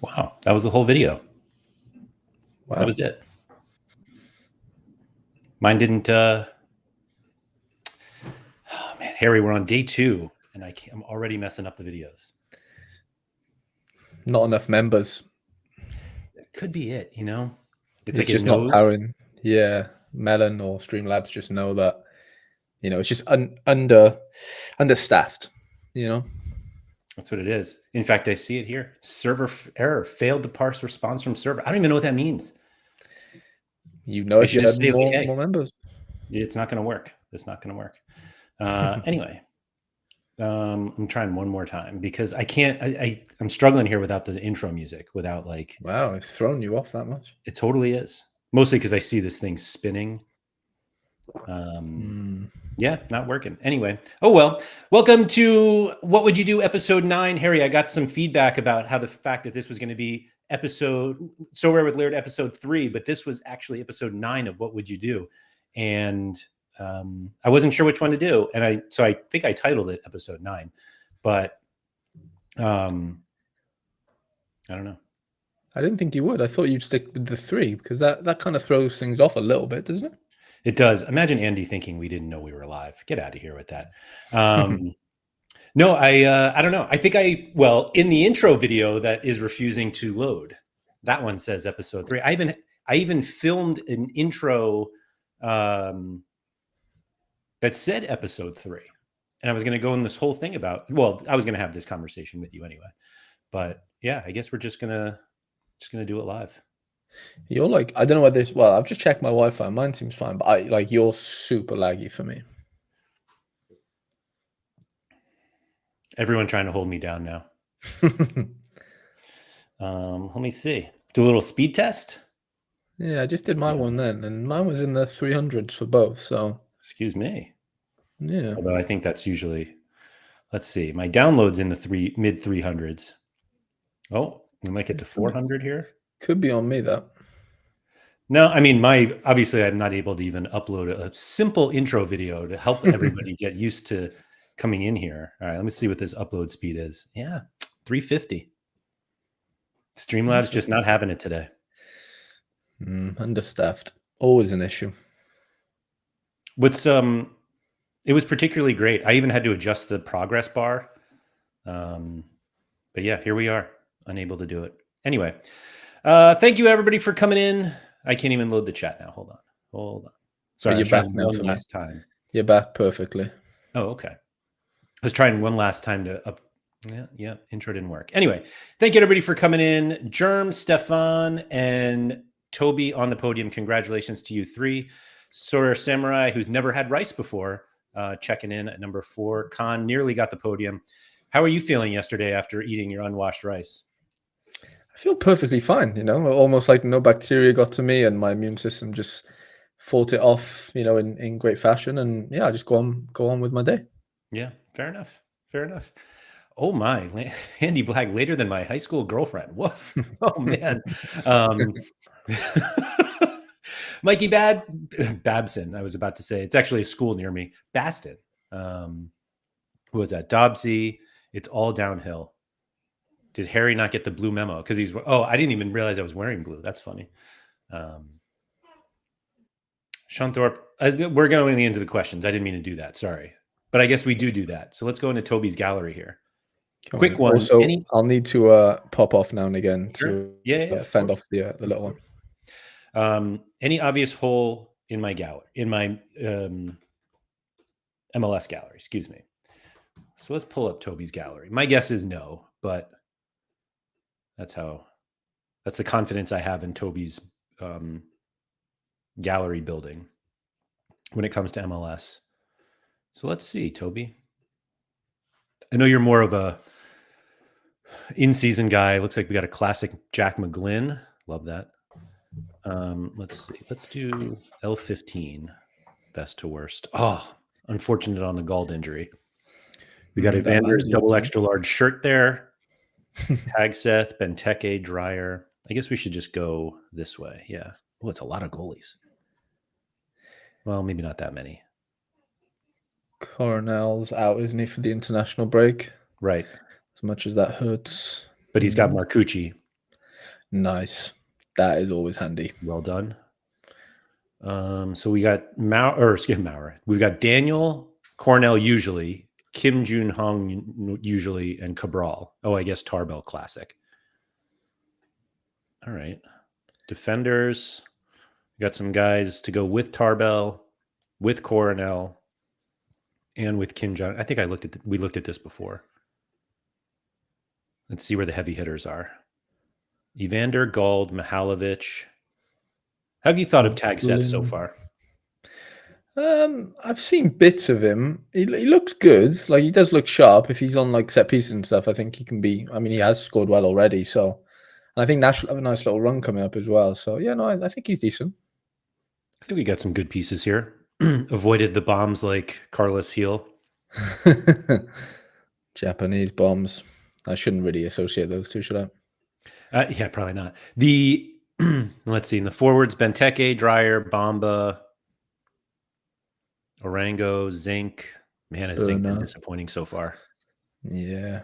Wow, that was the whole video. Wow. That was it. Mine didn't. Oh man, Harry, we're on day 2, and I'm already messing up the videos. Not enough members. That could be it. It's like just not powering. Yeah, Melon or Streamlabs just know that. It's just understaffed. That's what it is. In fact, I see it here. Server error, failed to parse response from server. I don't even know what that means. If you had more members. It's not going to work. It's not going to work. Anyway, I'm trying one more time because I can't. I'm struggling here without the intro music. Without like. Wow, it's thrown you off that much. It totally is. Mostly because I see this thing spinning. Yeah, not working. Anyway, oh well. Welcome to What Would You Do episode 9. Harry, I got some feedback about how the fact that this was going to be episode So Rare with Laird episode 3, but this was actually episode 9 of What Would You Do? And I wasn't sure which one to do. And I think I titled it episode 9, but I don't know. I didn't think you would. I thought you'd stick with the 3 because that kind of throws things off a little bit, doesn't it? It does. Imagine Andy thinking we didn't know we were live. Get out of here with that. No, I don't know. I think in the intro video that is refusing to load, that one says episode 3. I even filmed an intro that said episode 3. And I was going to go in this whole thing about, I was going to have this conversation with you anyway. But yeah, I guess we're just going to do it live. You're like, I don't know what this. Well, I've just checked my Wi-Fi. Mine seems fine, but you're super laggy for me. Everyone trying to hold me down now. Let me see. Do a little speed test. Yeah, I just did my one then, and mine was in the 300s for both. So, excuse me. Yeah. Although I think that's usually. Let's see. My download's in the mid 300s. Oh, we might get to 400 here. Could be on me though. No, I mean, obviously I'm not able to even upload a simple intro video to help everybody get used to coming in here. All right, let me see what this upload speed is. Yeah, 350. Streamlabs just not having it today. Understaffed. Always an issue. It was particularly great. I even had to adjust the progress bar. But yeah, here we are, unable to do it. Anyway, thank you everybody for coming in. I can't even load the chat now. Hold on. Sorry, you're back now. One last time. You're back perfectly. Oh, okay. I was trying one last time to up. Yeah. Intro didn't work. Anyway, thank you everybody for coming in. Germ, Stefan, and Toby on the podium. Congratulations to you 3. Sora Samurai, who's never had rice before, checking in at number 4. Khan nearly got the podium. How are you feeling yesterday after eating your unwashed rice? I feel perfectly fine, almost like no bacteria got to me and my immune system just fought it off, in great fashion. And yeah, I just go on with my day. Yeah, fair enough. Oh my, Andy Black, later than my high school girlfriend. Woof. Oh man. Mikey Babson, I was about to say. It's actually a school near me. Baston. Who was that? Dobbsy. It's all downhill. Did Harry not get the blue memo? Because I didn't even realize I was wearing blue. That's funny. Shunthorpe, we're going into the questions. I didn't mean to do that. Sorry. But I guess we do that. So let's go into Toby's gallery here. Quick one. Also, I'll need to pop off now and again to fend off the little one. Any obvious hole in my gallery, in my MLS gallery, excuse me. So let's pull up Toby's gallery. My guess is no, but that's the confidence I have in Toby's gallery building when it comes to MLS. So let's see, Toby. I know you're more of a in-season guy. Looks like we got a classic Jack McGlynn. Love that. Let's see. Let's do L15, best to worst. Oh, unfortunate on the Gald injury. We got Evander's double extra large shirt there. Tag Seth, Benteke, Dreyer. I guess we should just go this way. Yeah. Oh, it's a lot of goalies. Well, maybe not that many. Coronel's out, isn't he, for the international break? Right. As much as that hurts. But he's got Marcucci. Nice. That is always handy. Well done. So we got Maurer. We've got Daniel Cornell usually, Kim Jun Hong usually, and Cabral. Oh, I guess Tarbell Classic. All right. Defenders. We got some guys to go with Tarbell, with Coronel, and with Kim Jong. I think we looked at this before. Let's see where the heavy hitters are. Evander, Gald, Mihalovic. Have you thought of tag sets so far? I've seen bits of him. He looks good. Like, he does look sharp. If he's on like set pieces and stuff, I think he can be. I mean, he has scored well already. So, and I think Nash will have a nice little run coming up as well. So yeah, no, I think he's decent. I think we got some good pieces here. Avoided the bombs like Carlos Heel. Japanese bombs. I shouldn't really associate those two, should I? Yeah, probably not. Let's see. In the forwards, Benteke, Dreyer, Bamba, Orango, Zinc. Man, has Zinc been disappointing so far? Yeah.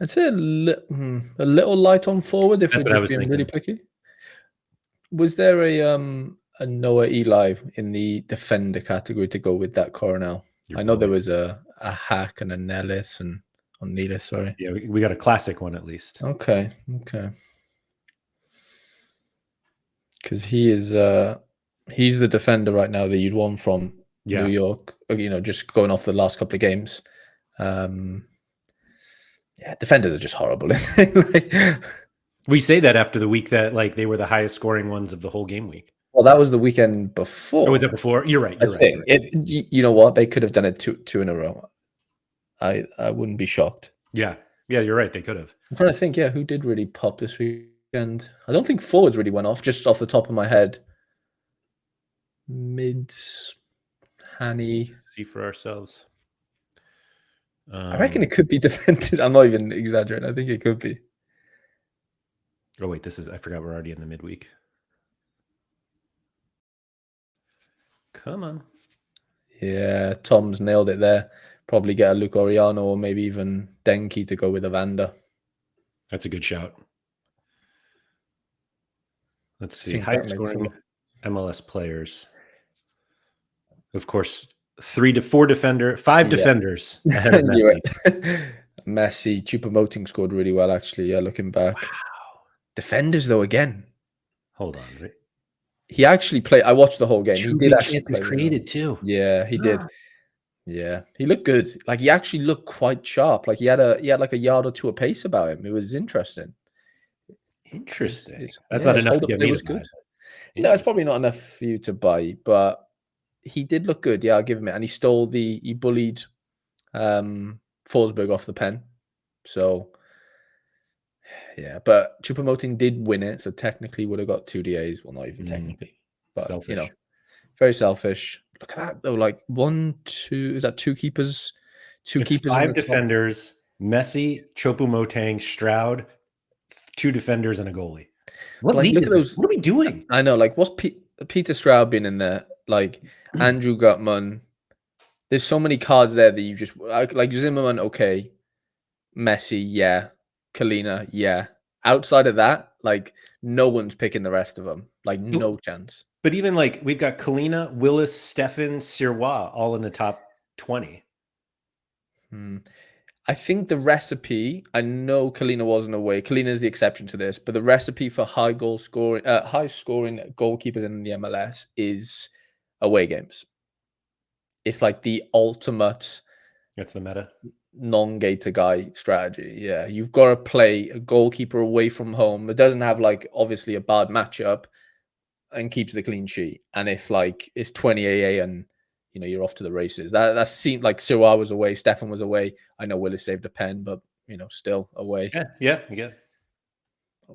I'd say a little light on forward if we're just being really picky. Was there a Noah Eli in the defender category to go with that Coronel? I know there was a Hack and a Nellis and on Nelis, sorry. Yeah, we got a classic one at least. Okay. Because he's the defender right now that you'd want from New York, just going off the last couple of games. Defenders are just horrible. We say that after the week that they were the highest scoring ones of the whole game week. Well, that was the weekend before. Oh, was that before? You're right. You're right. You know what? They could have done it two in a row. I wouldn't be shocked. Yeah, you're right. They could have. I'm trying to think. Yeah, who did really pop this weekend? I don't think forwards really went off. Just off the top of my head, mids, Hanny. See for ourselves. I reckon it could be defended. I'm not even exaggerating. I think it could be. Oh wait, I forgot we're already in the midweek. Come on. Yeah, Tom's nailed it there. Probably get a Luke Oriano or maybe even Denki to go with Evander. That's a good shout. Let's see. High scoring MLS players. Of course, 5 defenders ahead of Messi. Messi, Choupo-Moting scored really well, actually. Yeah, looking back. Wow. Defenders, though, again. Hold on. Right? He actually played. I watched the whole game. He did actually play. Created too. Yeah, he did. Yeah, he looked good. Like, he actually looked quite sharp. Like, he had like a yard or two of pace about him. It was interesting. That's not enough to get me to buy. No, it's probably not enough for you to buy, but he did look good. Yeah, I'll give him it. And he bullied Forsberg off the pen. So, yeah, but Choupo-Moting did win it, so technically would have got 2 DAs. Well, not even technically, but selfish. Very selfish. Look at that though. Like 1, 2. Is that 2 keepers? 2 keepers. 5 defenders: Messi, Choupo-Moting, Stroud, 2 defenders, and a goalie. What league is this? What are we doing? I know. Like, what's Peter Stroud been in there? Like Andrew Gutman. There's so many cards there that you just like Zimmerman. Okay, Messi, yeah. Kalina, yeah. Outside of that, like, no one's picking the rest of them. Like, no chance. But even we've got Kalina, Willis, Stefan, Sirois all in the top 20. I think the recipe, I know Kalina wasn't away. Kalina is the exception to this, but the recipe for high scoring goalkeepers in the MLS is away games. It's like the ultimate. That's the meta. Non-gator guy strategy. Yeah, you've got to play a goalkeeper away from home. It doesn't have obviously a bad matchup and keeps the clean sheet. And it's 20 AA and you're off to the races. That seemed like Sirois was away, Stefan was away. I know Willis saved a pen, but still away. Yeah.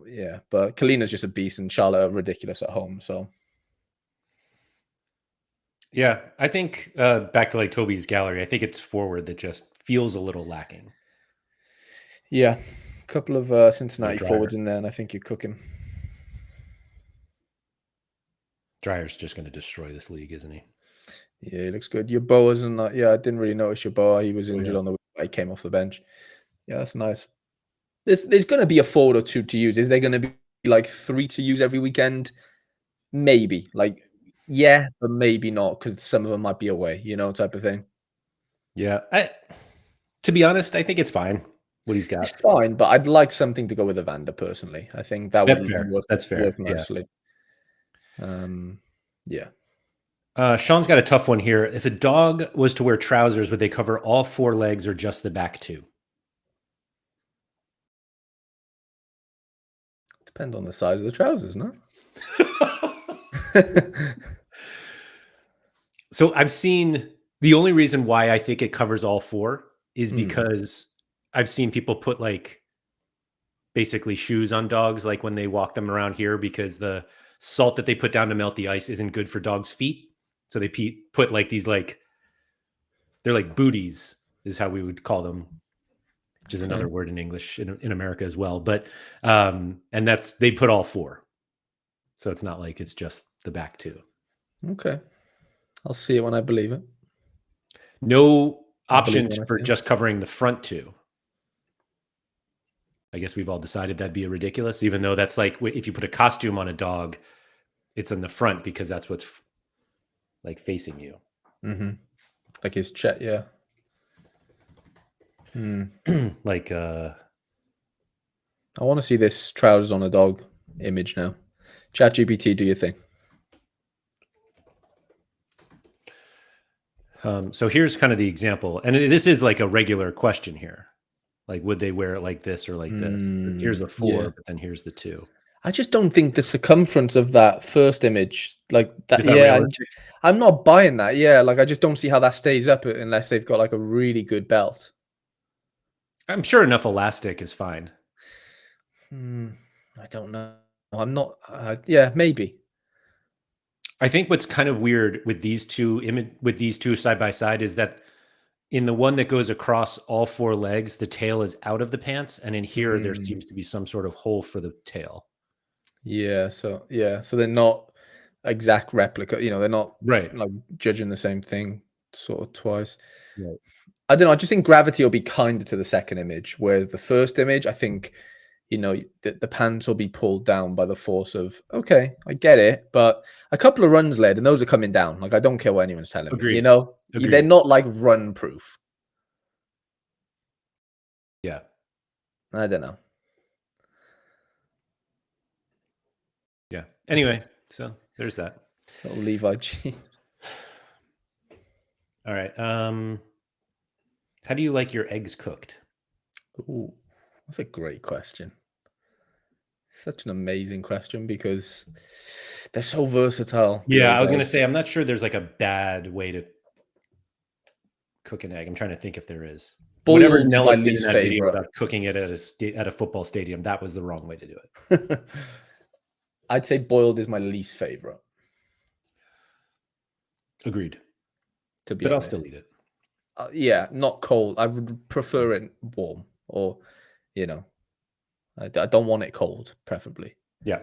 Yeah, but Kalina's just a beast and Charlotte are ridiculous at home. So yeah, I think back to Toby's gallery, I think it's forward that just feels a little lacking. Yeah, a couple of Cincinnati forwards in there, and I think you're cooking. Dreyer's just going to destroy this league, isn't he? Yeah, he looks good. Your Boa's and I didn't really notice your Boa. He was injured on the week. He came off the bench. Yeah, that's nice. there's going to be a forward or two to use. Is there going to be like 3 to use every weekend? Maybe. Like, yeah, but maybe not because some of them might be away, type of thing. Yeah. To be honest, I think it's fine what he's got. It's fine, but I'd like something to go with Evander personally. I think that would That's fair. work, That's fair. work nicely. Yeah. Sean's got a tough one here. If a dog was to wear trousers, would they cover all 4 legs or just the back 2? Depend on the size of the trousers, no? So I've seen the only reason why I think it covers all 4 is because I've seen people put like basically shoes on dogs, like when they walk them around here, because the salt that they put down to melt the ice isn't good for dogs' feet. So they put like these, like, they're like booties is how we would call them, which is another word in English in America as well. But, and they put all 4. So it's not like it's just the back 2. Okay. I'll see it when I believe it. No option for just covering the front 2. I guess we've all decided that'd be ridiculous, even though that's like, if you put a costume on a dog, it's in the front because that's what's like facing you. Like his chat, yeah. Like, I want to see this trousers on a dog image now. ChatGPT, do you think? So here's kind of the example, and this is like a regular question here. Like, would they wear it like this or like this? Here's the 4, but then here's the 2. I just don't think the circumference of that first image, like that. Is that realistic? I'm not buying that. Yeah, like I just don't see how that stays up unless they've got like a really good belt. I'm sure enough elastic is fine. I don't know. I'm not. Yeah, maybe. I think what's kind of weird with these two side by side is that in the one that goes across all 4 legs, the tail is out of the pants, and in here there seems to be some sort of hole for the tail. Yeah. So they're not exact replica. They're not right, like judging the same thing sort of twice. Right. I don't know. I just think gravity will be kinder to the second image, whereas the first image, I think, the pants will be pulled down by the force of, okay, I get it, but a couple of runs led, and those are coming down. Like, I don't care what anyone's telling me. Agreed. They're not like run proof. Yeah. I don't know. Yeah. Anyway, so there's that. Little Levi G. All right. How do you like your eggs cooked? Ooh, that's a great question. Such an amazing question because they're so versatile. Yeah, I was going to say, I'm not sure there's like a bad way to cook an egg. I'm trying to think if there is. Whatever Nellis did in that video about cooking it at a football stadium, that was the wrong way to do it. I'd say boiled is my least favorite. Agreed. But honest. I'll still eat it. Yeah, not cold. I would prefer it warm, or I don't want it cold, preferably. Yeah.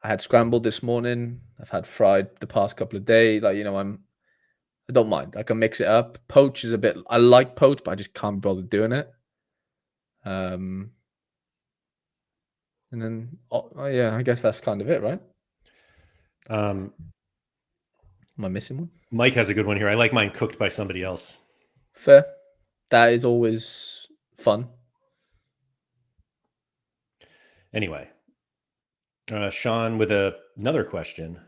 I had scrambled this morning. I've had fried the past couple of days. Like, I don't mind. I can mix it up. Poach is I like poach, but I just can't bother doing it. And then, yeah, I guess that's kind of it, right? Am I missing one? Mike has a good one here. I like mine cooked by somebody else. Fair. That is always fun. Anyway, Sean with another question.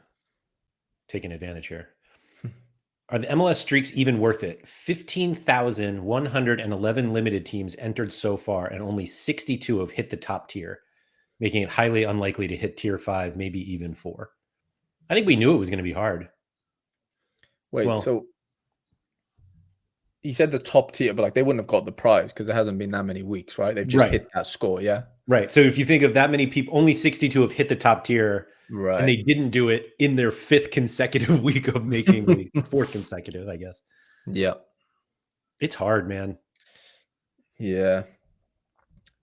Taking advantage here. Are the MLS streaks even worth it? 15,111 limited teams entered so far, and only 62 have hit the top tier, making it highly unlikely to hit tier 5, maybe even 4. I think we knew it was going to be hard. Wait, so he said the top tier, but like they wouldn't have got the prize because there hasn't been that many weeks, right? They've just hit that score, yeah? Right. So if you think of that many people, only 62 have hit the top tier. Right. And they didn't do it in their 5th consecutive week of making the 4th consecutive, I guess. Yeah. It's hard, man. Yeah.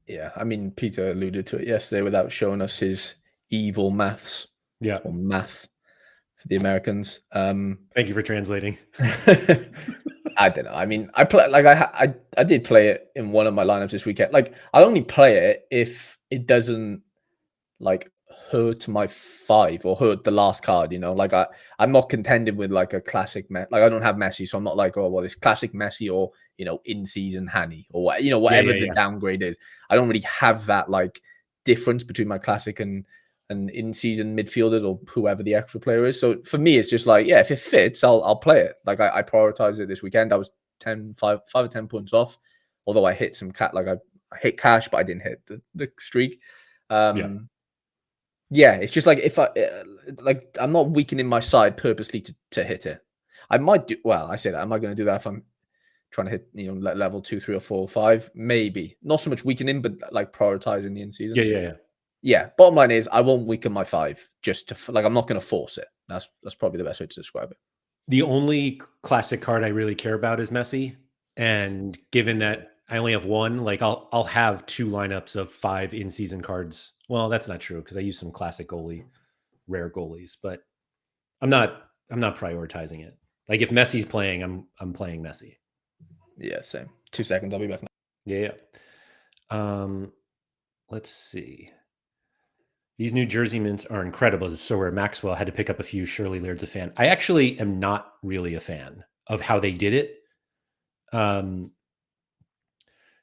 Yeah. I mean, Peter alluded to it yesterday without showing us his evil maths. Yeah. Or math for the Americans. Thank you for translating. I don't know. I mean, I play like I did play it in one of my lineups this weekend. Like, I'll only play it if it doesn't like hurt my 5 or hurt the last card. Like I'm not contending with like a classic like I don't have Messi, so I'm not like, oh well, it's classic Messi or in season Hanny or whatever the downgrade is. I don't really have that like difference between my classic and in season midfielders or whoever the extra player is. So for me, it's just like, yeah, if it fits, I'll play it. Like I prioritize it this weekend. I was 5 or 10 points off, although I hit some I hit cash, but I didn't hit the streak. Yeah, it's just like if I'm not weakening my side purposely to hit it. I might do well. I say that. Am I going to do that if I'm trying to hit level 2, 3, or 4, or 5? Maybe not so much weakening, but like prioritizing the in season. Yeah. Bottom line is, I won't weaken my 5 just to I'm not going to force it. That's probably the best way to describe it. The only classic card I really care about is Messi, and given that I only have one, like I'll have 2 lineups of 5 in-season cards. Well, that's not true because I use some classic rare goalies, but I'm not prioritizing it. Like if Messi's playing, I'm playing Messi. Yeah, same. 2 seconds, I'll be back now. Yeah. Let's see. These New Jersey mints are incredible. So where Maxwell had to pick up a few. Surely Laird's a fan. I actually am not really a fan of how they did it.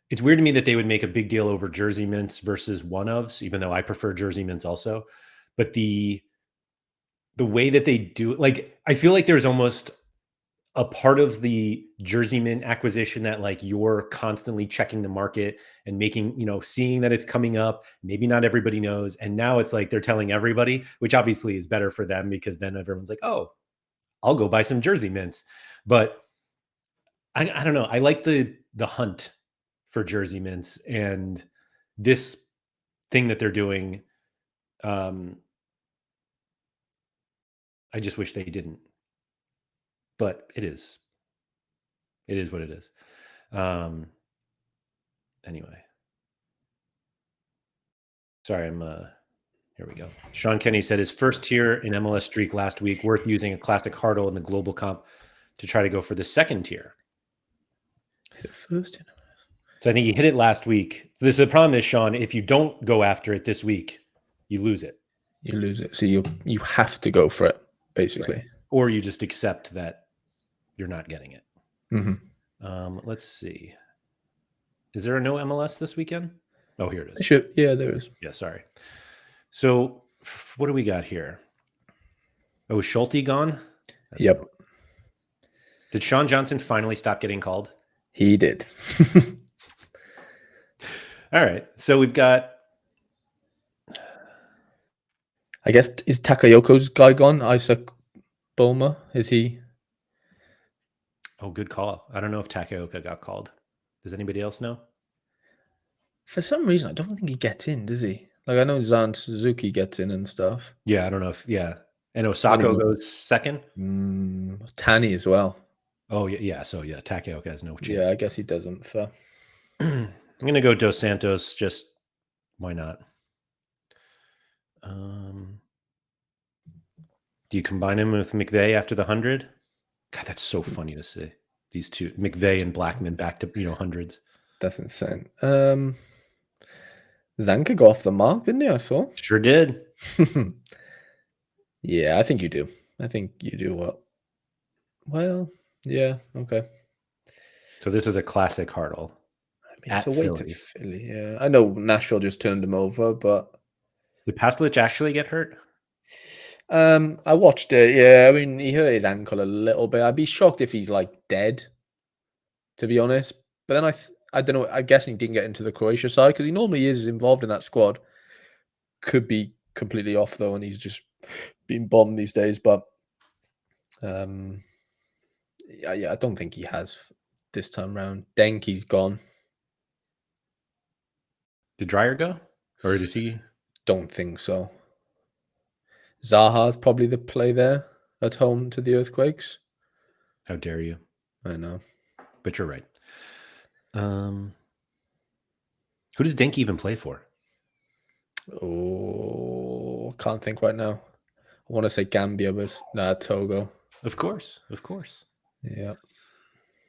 It's weird to me that they would make a big deal over Jersey mints versus one-ofs, even though I prefer Jersey mints also. But the way that they do it, like I feel like there's almost a part of the Jersey mint acquisition that like you're constantly checking the market and making, seeing that it's coming up. Maybe not everybody knows. And now it's like they're telling everybody, which obviously is better for them because then everyone's like, oh, I'll go buy some Jersey mints. But I don't know. I like the hunt for Jersey mints, and this thing that they're doing. I just wish they didn't. But it is what it is. Anyway, sorry, here we go. Sean Kenny said his first tier in MLS streak last week, worth using a classic hurdle in the global comp to try to go for the second tier. Hit first. So I think he hit it last week. So the problem is, Sean, if you don't go after it this week, you lose it. You lose it. So you have to go for it, basically. Right. Or you just accept that you're not getting it. Mm-hmm. Let's see. Is there a no MLS this weekend? Oh, here it is. Yeah, there is. Yeah, sorry. So what do we got here? Oh, is Schulte gone? That's yep. Did Sean Johnson finally stop getting called? He did. All right. So we've got... I guess, is Takayoko's guy gone? Isaac Boma? Is he? Oh, good call. I don't know if Takayoka got called. Does anybody else know? For some reason, I don't think he gets in, does he? Like, I know Zan Suzuki gets in and stuff. Yeah, I don't know if... Yeah. And Osako goes second? Tani as well. Oh, yeah. So, yeah, Takayoka has no chance. Yeah, I guess he doesn't. Fair. I'm going to go Dos Santos. Just why not? Do you combine him with McVeigh after the 100? God, that's so funny to see. These two, McVeigh and Blackman, back to hundreds. That's insane. Zanka got off the mark, didn't he? I saw. Sure did. Yeah, I think you do. I think you do well. Well, yeah, okay. So this is a classic hurdle. I mean, it's a way to Philly. Yeah, I know Nashville just turned him over, but did Pasalic actually get hurt? I watched it. Yeah, I mean, he hurt his ankle a little bit. I'd be shocked if he's like dead, to be honest. But then I don't know. I'm guessing he didn't get into the Croatia side because he normally is involved in that squad. Could be completely off though, and he's just being bombed these days. But yeah, I don't think he has this time round. Denke's gone. Did Dreyer go, or does he? Don't think so. Zaha's probably the play there at home to the Earthquakes. How dare you? I know. But you're right. Who does Denke even play for? Oh, can't think right now. I want to say Gambia, but Togo. Of course. Yeah.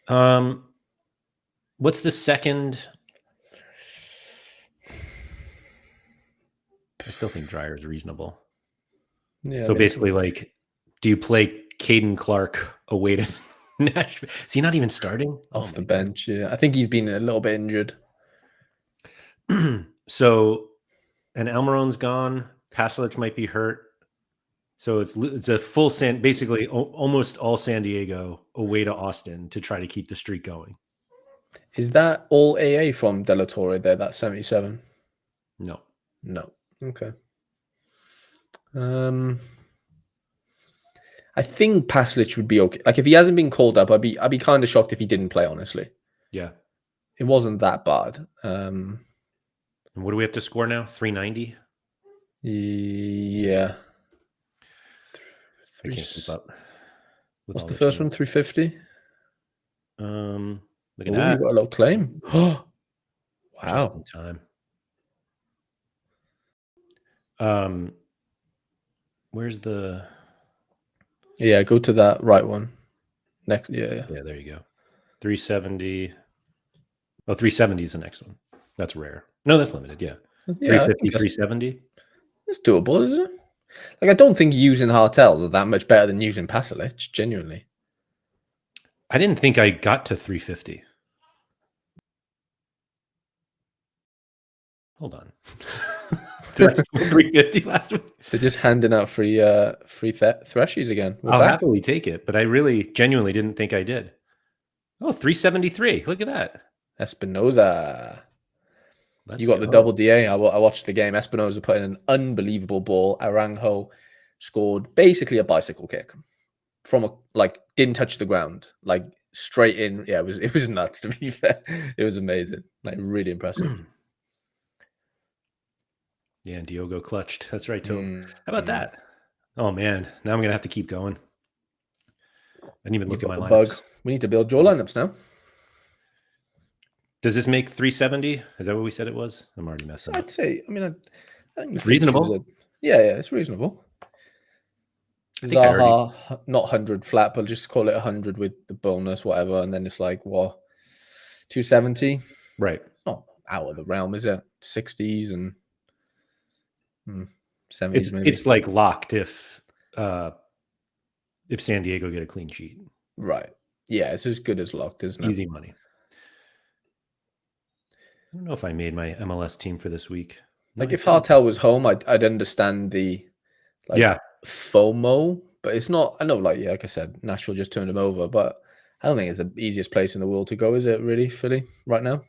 What's the second? I still think Dryer is reasonable. Yeah. So basically, like, do you play Caden Clark away to Nashville? Is he not even starting? Off the bench, yeah. I think he's been a little bit injured. So, and Almiron's gone. Pasalic might be hurt. So it's a full basically almost all San Diego away to Austin to try to keep the streak going. Is that all AA from De La Torre there, that 77? No. Okay. I think Pasalic would be okay. Like if he hasn't been called up, I'd be kind of shocked if he didn't play, honestly. Yeah. It wasn't that bad. And what do we have to score now? 390? Yeah. I can't keep up. What's the first one? 350? Look at Oh, that. you got a little claim. Wow. Just in time. Where's the... Yeah, go to that right one. Next, yeah. Yeah, there you go. 370. Oh, 370 is the next one. That's rare. No, that's limited, yeah. 350, 370? It's doable, isn't it? Like, I don't think using Hartels are that much better than using Pasalic, genuinely. I didn't think I got to 350. Hold on. Did I score 350 last week? They're just handing out free threshies again. I'll happily take it, but I really genuinely didn't think I did. Oh, 373. Look at that. Espinoza. You got the double DA. I watched the game. Espinoza put in an unbelievable ball. Aranjo scored basically a bicycle kick from didn't touch the ground, like straight in. Yeah, it was nuts, to be fair. It was amazing. Like really impressive. Yeah, and Diogo clutched. That's right, Toby. How about that? Oh man, now I'm gonna have to keep going. I didn't even look at my lineups. We need to build your lineups now. Does this make 370? Is that what we said it was? I'm already messing up. I'd say. I mean, I think it's reasonable. Yeah, it's reasonable. Zaha, not 100 flat, but just call it 100 with the bonus, whatever, and then it's like what, 270? Right. It's not out of the realm, is it? 60s and 70s, maybe. It's like locked if San Diego get a clean sheet. Right. Yeah, it's as good as locked, isn't it? Easy money. I don't know if I made my MLS team for this week. Like if Hartel was home, I'd understand the FOMO, but it's not. I know, like I said, Nashville just turned him over, but I don't think it's the easiest place in the world to go, is it? Really, Philly, right now?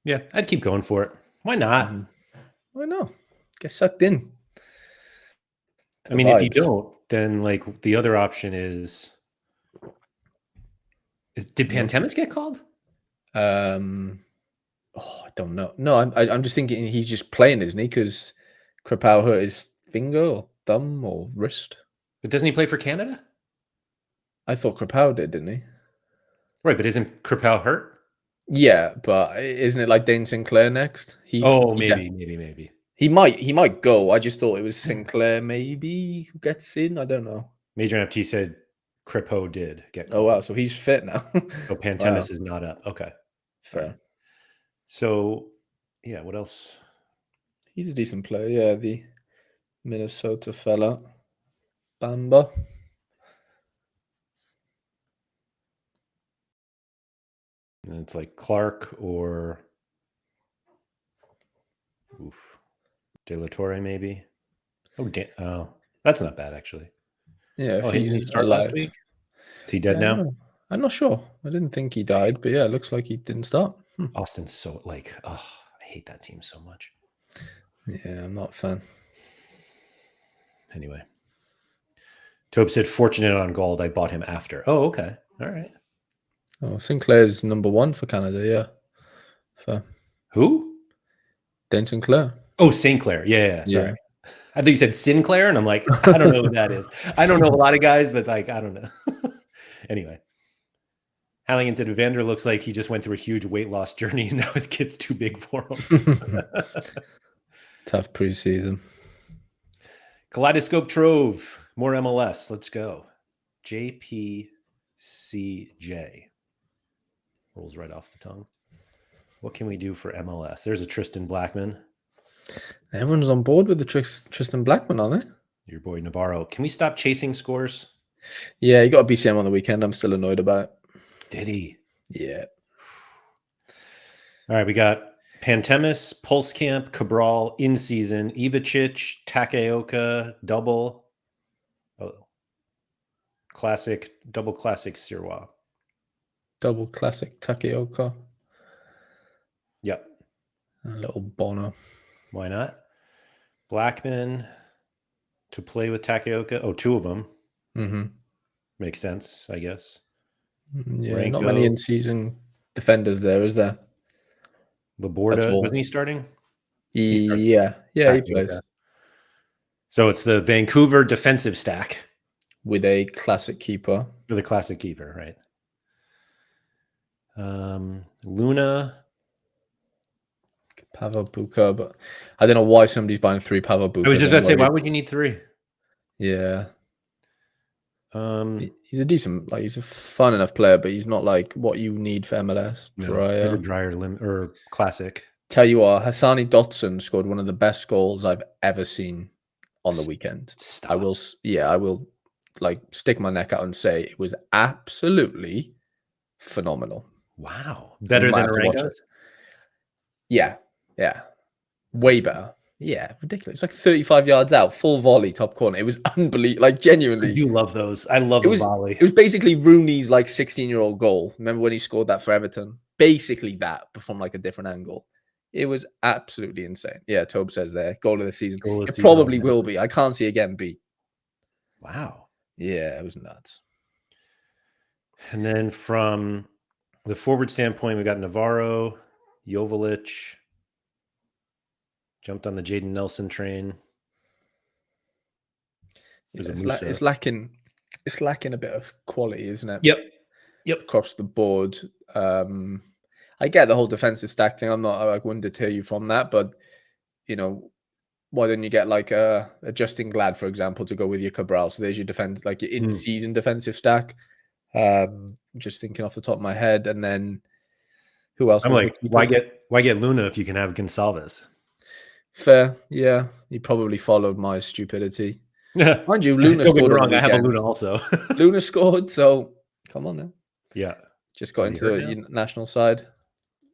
Yeah, I'd keep going for it. Why not? Why not? Get sucked in. I mean, if you don't, then like the other option is did Pantemis get called? I don't know. No, I'm just thinking he's just playing, isn't he? Because Krapau hurt his finger or thumb or wrist. But doesn't he play for Canada? I thought Krapau did, didn't he? Right, but isn't Krapau hurt? Yeah, but isn't it like Dane Sinclair next? Maybe. He might go. I just thought it was Sinclair maybe who gets in. I don't know. Major NFT said Krapau did get called. Oh, wow. So he's fit now. So Pantemis is not up. Okay. Fair. Right. So, yeah, what else? He's a decent player. Yeah, the Minnesota fella. Bamba. And it's like Clark or De La Torre, maybe. Oh, that's not bad, actually. Yeah, if he didn't start last week? Is he dead now? I'm not sure. I didn't think he died, but yeah, it looks like he didn't start. Austin's so I hate that team so much. Yeah, I'm not a fan. Anyway. Tobe said, fortunate on gold. I bought him after. Oh, okay. All right. Oh, Sinclair's number 1 for Canada, yeah. Fair. Who? Dane Sinclair. Oh, Sinclair. Yeah, sorry. Yeah. I thought you said Sinclair, and I'm like, I don't know who that is. I don't know a lot of guys, but like, I don't know. Anyway. Halligan said, Evander looks like he just went through a huge weight loss journey, and now his kid's too big for him. Tough preseason. Kaleidoscope Trove. More MLS. Let's go. JPCJ. Rolls right off the tongue. What can we do for MLS? There's a Tristan Blackman. Everyone's on board with the Tristan Blackman, aren't they? Your boy Navarro. Can we stop chasing scores? Yeah, he got a BCM on the weekend. I'm still annoyed about it. Did he? Yeah. All right, we got Pantemis, Pulskamp, Cabral, in season, Ivacic, Takaoka, double. Oh, classic, double classic Sirois. Double classic Takaoka. Yep. A little Bono. Why not? Blackman to play with Takaoka. Oh, two of them. Mm-hmm. Makes sense, I guess. Yeah, Ranko, not many in-season defenders there, is there? Laborda, wasn't he starting? Yeah, he plays. So it's the Vancouver defensive stack. With a classic keeper. With a classic keeper, right. Luna. Pavel Buka, but I don't know why somebody's buying 3 Pavel Buka. I was just going to say, why would you need 3? Yeah. He's a decent, like he's a fun enough player, but he's not like what you need for MLS. No, Dryer or classic. Tell you what, Hassani Dotson scored one of the best goals I've ever seen on the weekend. Stop. I will like stick my neck out and say it was absolutely phenomenal. Wow. Better than Ranko's? Yeah. Way better. Yeah, ridiculous. It's like 35 yards out, full volley, top corner. It was unbelievable. Like, genuinely. I do love those. I love the volley. It was basically Rooney's, like, 16-year-old goal. Remember when he scored that for Everton? Basically that, but from, like, a different angle. It was absolutely insane. Yeah, Toby says there. Goal of the season. It probably will be. I can't see again be. Wow. Yeah, it was nuts. And then from the forward standpoint, we got Navarro, Joveljic. Jumped on the Jaden Nelson train. Yeah, it's lacking a bit of quality, isn't it? Yep. Across the board. I get the whole defensive stack thing. I wouldn't deter you from that, but you know, why don't you get like a Justin Glad, for example, to go with your Cabral? So there's your defense, like your in-season defensive stack. Just thinking off the top of my head, and then who else? I'm like, why get Luna if you can have Gonçalves? Fair, yeah. He probably followed my stupidity. Mind you, Luna Don't get scored. me wrong, I have a Luna also. Luna scored, so come on now. Yeah. Just got into the national side.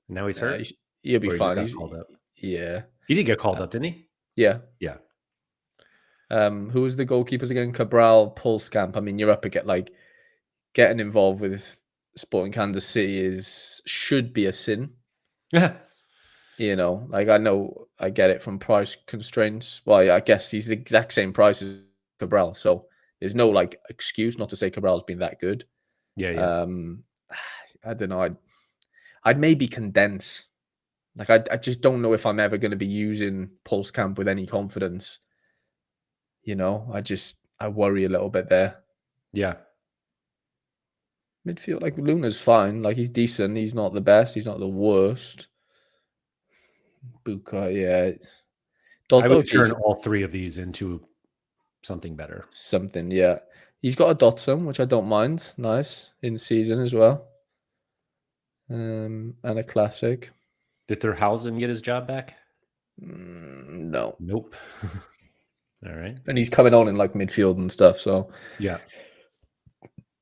Now he's hurt? He'll be fine. He's called up. Yeah. He did get called up, didn't he? Yeah. Yeah. Who was the goalkeepers again? Cabral, Pulskamp. I mean, you're up against like getting involved with Sporting Kansas City should be a sin. Yeah. You know, like I know I get it from price constraints. Well, I guess he's the exact same price as Cabral, so there's no like excuse not to say Cabral's been that good. Yeah. I don't know. I'd maybe condense. Like I just don't know if I'm ever going to be using Pulskamp with any confidence. You know, I worry a little bit there. Yeah. Midfield, like Luna's fine. Like he's decent. He's not the best. He's not the worst. Buka, yeah. I would turn all 3 of these into something better. Something, yeah. He's got a Dotson, which I don't mind. Nice in season as well. And a classic. Did Thurhausen get his job back? No. Nope. All right. And he's coming on in like midfield and stuff. So yeah,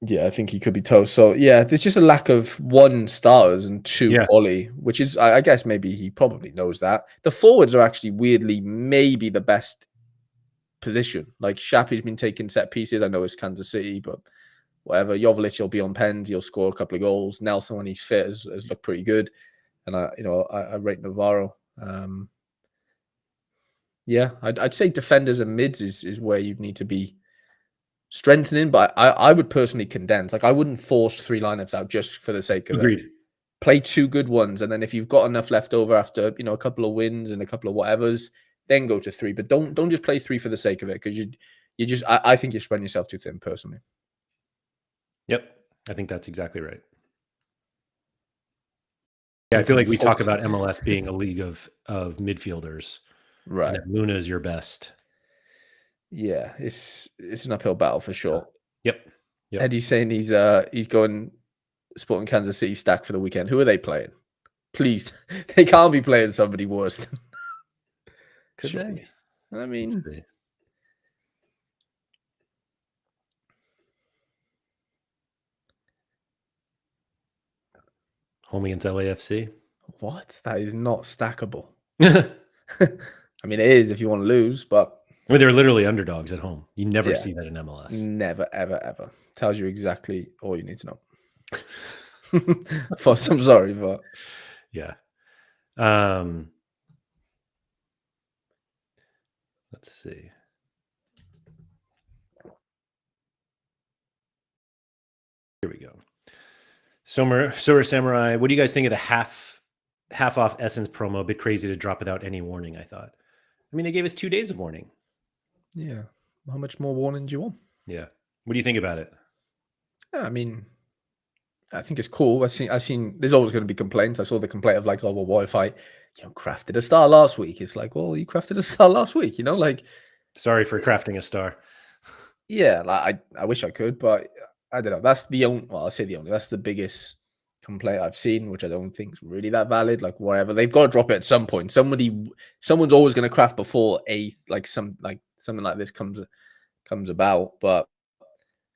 I think he could be toast. So yeah, there's just a lack of 1 starters and 2 quality, which is I guess maybe he probably knows that. The forwards are actually weirdly maybe the best position. Like Shappy's been taking set pieces. I know it's Kansas City, but whatever. Joveljic will be on pens. He'll score a couple of goals. Nelson, when he's fit, has looked pretty good. And I rate Navarro. Yeah, I'd say defenders and mids is where you'd need to be strengthening. But I would personally condense. Like I wouldn't force 3 lineups out just for the sake of Agreed. it. Play 2 good ones, and then if you've got enough left over after a couple of wins and a couple of whatevers, then go to 3. But don't just play 3 for the sake of it, because I think you're spreading yourself too thin personally. Yep, I think that's exactly right. Yeah, I feel like we talk about MLS being a league of midfielders, right? And Luna is your best. Yeah, it's an uphill battle for sure. Yep. Eddie's saying he's going Sporting Kansas City stack for the weekend. Who are they playing? Please, they can't be playing somebody worse than. Could Show they? me. I Let's mean, see. Home against LAFC. what? That is not stackable. I I mean, it is if you want to lose, but mean, they're literally underdogs at home. You never Yeah. see that in MLS. never, ever, ever. Tells you exactly all you need to know. I'm sorry, but Yeah. Let's see. Here we go. Somer Samurai. What do you guys think of the half off Essence promo? A bit crazy to drop without any warning, I thought. I mean, they gave us 2 days of warning. yeah. How much more warning do you want? Yeah. What do you think about it? Yeah, I mean, I think it's cool. I've seen. There's always going to be complaints. I saw the complaint of like, oh well, what if I, crafted a star last week? It's like, well, you crafted a star last week. Like, Sorry for crafting a star. yeah, like I wish I could, but I don't know. That's the only. Well, I say the only. That's the biggest complaint I've seen, which I don't think is really that valid. Like whatever, they've got to drop it at some point. Someone's always going to craft before something like this comes about. But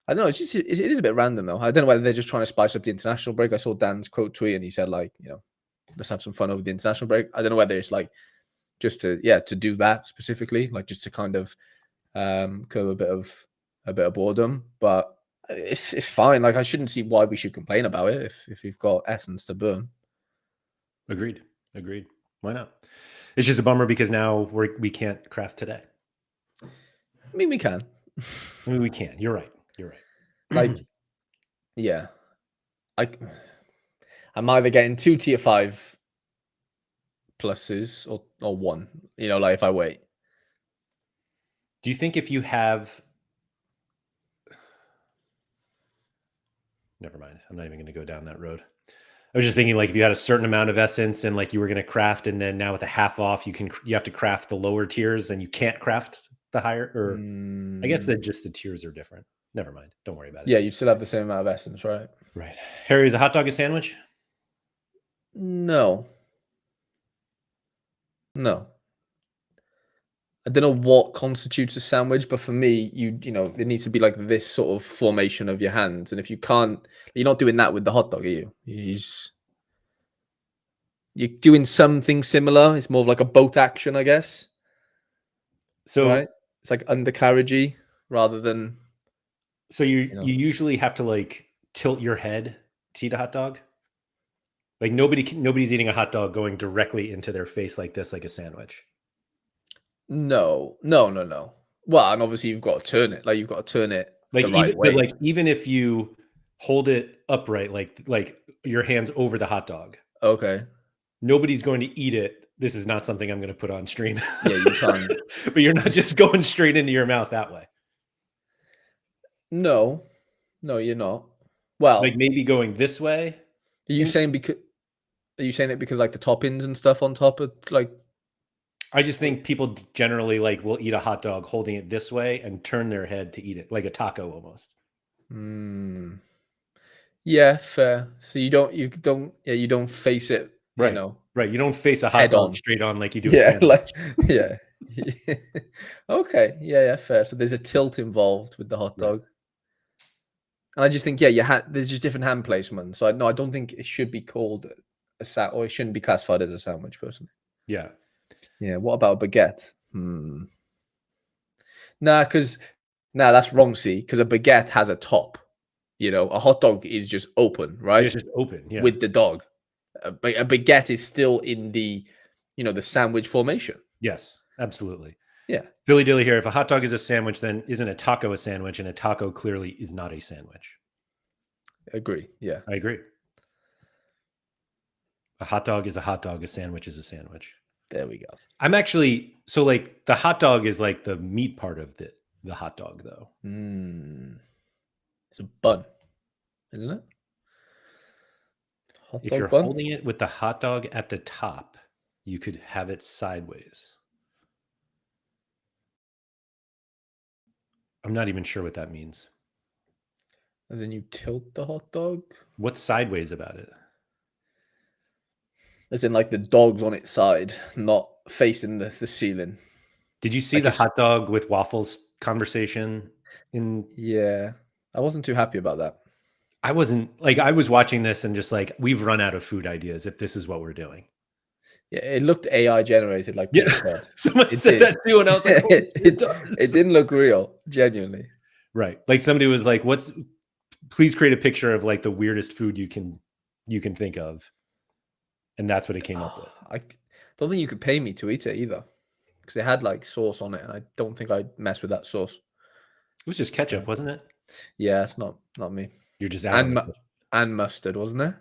I don't know. It is a bit random though. I don't know whether they're just trying to spice up the international break. I saw Dan's quote tweet and he said like, let's have some fun over the international break. I don't know whether it's like just to do that specifically, like just to kind of curb a bit of boredom. But it's fine. Like I shouldn't see why we should complain about it if we've got essence to burn. Agreed. Why not? It's just a bummer because now we can't craft today. I mean, we can. I mean, we can. You're right. Like, yeah. I'm either getting 2 tier 5 pluses or 1. Like if I wait. Do you think if you have... Never mind. I'm not even going to go down that road. I was just thinking like if you had a certain amount of essence and like you were going to craft and then now with a half off, you have to craft the lower tiers and you can't craft the higher, or I guess that just the tiers are different. Never mind. Don't worry about it. Yeah, you still have the same amount of essence, right? Right. Harry, is a hot dog a sandwich? No. I don't know what constitutes a sandwich, but for me, it needs to be like this sort of formation of your hands. And if you can't, you're not doing that with the hot dog, are you? You're doing something similar. It's more of like a boat action, I guess. So right? It's like undercarriagey rather than. So you usually have to like tilt your head to eat a hot dog. Like nobody's eating a hot dog going directly into their face like this, like a sandwich. No. Well, and obviously you've got to turn it. Like you've got to turn it Like the right way. Even if you hold it upright, like your hands over the hot dog. Okay. Nobody's going to eat it. This is not something I'm going to put on stream. Yeah, you can't. But you're not just going straight into your mouth that way. No, you're not. Well, like maybe going this way. Are you saying it because like the toppings and stuff on top of like? I just think people generally like will eat a hot dog holding it this way and turn their head to eat it like a taco almost. Yeah, fair. So you don't face it. Right. Right. You don't face a hot dog straight on like you do. Yeah. Like, yeah. Okay. Yeah. Fair. So there's a tilt involved with the hot dog. And I just think, there's just different hand placement. So I don't think it should be called or it shouldn't be classified as a sandwich, personally. Yeah. Yeah. What about a baguette? Nah, that's wrong. See, because a baguette has a top. A hot dog is just open, right? It's just open, yeah. With the dog. A baguette is still in the, the sandwich formation. Yes, absolutely. Yeah. Philly Dilly here. If a hot dog is a sandwich, then isn't a taco a sandwich? And a taco clearly is not a sandwich. Agree. Yeah. I agree. A hot dog is a hot dog. A sandwich is a sandwich. There we go. I'm actually, so like the hot dog is like the meat part of the hot dog though. It's a bun, isn't it? If you're holding it with the hot dog at the top, you could have it sideways. I'm not even sure what that means. As in you tilt the hot dog? What's sideways about it? As in, like, the dog's on its side, not facing the ceiling. Did you see Like the a s hot dog with waffles conversation? Yeah. I wasn't too happy about that. I wasn't like, I was watching this and just like, we've run out of food ideas if this is what we're doing. Yeah, it looked AI generated, like Yeah, Peter said. someone It said did. that too, and I was like, "Holy shit, it It does." didn't look real, genuinely. Right, like somebody was like, please create a picture of like the weirdest food you can think of," and that's what it came up with. I don't think you could pay me to eat it either, because it had, like, sauce on it, and I don't think I'd mess with that sauce. It was just Yeah. ketchup, wasn't it? Yeah, it's not me. You're just out on And the mu ketchup. and mustard, wasn't it?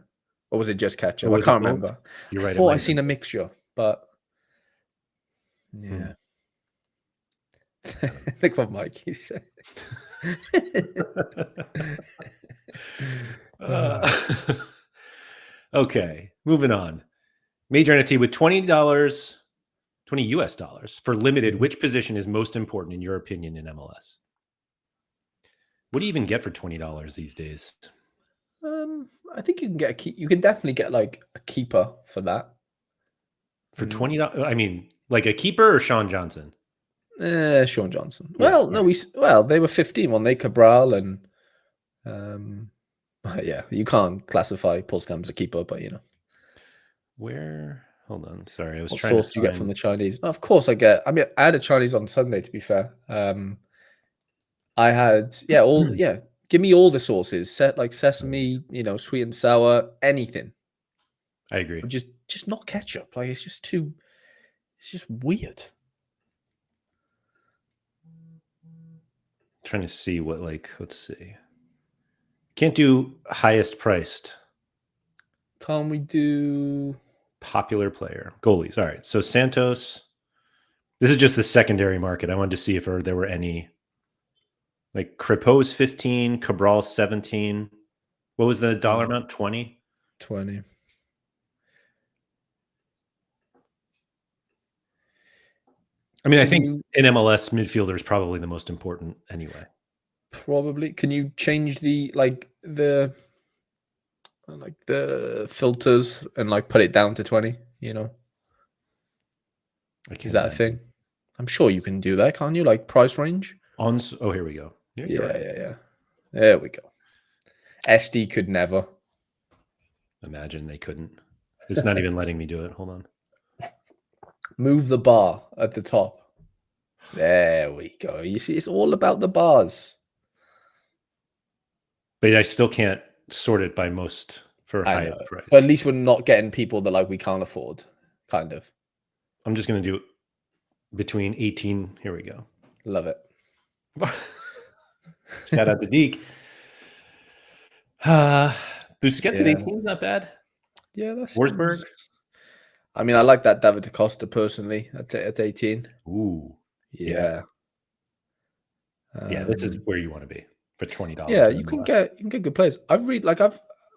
Or was it just Or ketchup? I was it can't both? remember. You're I right, it thought might I have been seen a both. mixture, but Hmm. yeah. Think what Mikey said. Uh, okay, moving on. Major NFT with $20, 20 US dollars for limited. Mhm. Which position is most important in your opinion in MLS? What do you even get for $20 these days? I think you can get you can definitely get, like, a keeper for that. For And $20, I mean, like a keeper or Sean Johnson? Sean Johnson. Yeah. Well, no, they were 15, weren't they? Cabral and um, yeah, you can't classify Paul Scam as a keeper, but Where? Hold on. Sorry, I was what trying to sauce do you get from find. the Chinese? Of course, I get. I mean, I had a Chinese on Sunday. To be fair, I had all Give me all the sauces. Set like sesame, sweet and sour, anything. I agree. But just not ketchup. Like it's just too. It's just weird. Trying to see what, like, let's see. Can't do highest priced Can't we do? popular player goalies. All right. So Santos. This is just the secondary market. I wanted to see if there were any, like Kripo's 15, Cabral 17. What was the dollar amount? 20? 20. I mean, I Can think you in MLS, midfielder is probably the most important anyway. probably can you change the filters and like put it down to 20? I Is can't that a imagine. thing? I'm sure you can do that, can't you? Like price range? Oh, here we go. Yeah, you're right. Yeah. There we go. SD could never. Imagine they couldn't. It's not even letting me do it. Hold on. Move the bar at the top. There we go. You see, it's all about the bars. But I still can't sort it by most for I know. highest price. But at least we're not getting people that like we can't afford, kind of. I'm just going to do between 18. Here we go. Love it. Shout out to Deke. Busquets at 18 is not bad. Yeah, that Forsberg. I mean, I like that David Acosta personally at 18. Ooh. Yeah. Yeah, this is where you want to be for $20. Yeah, you can get good players.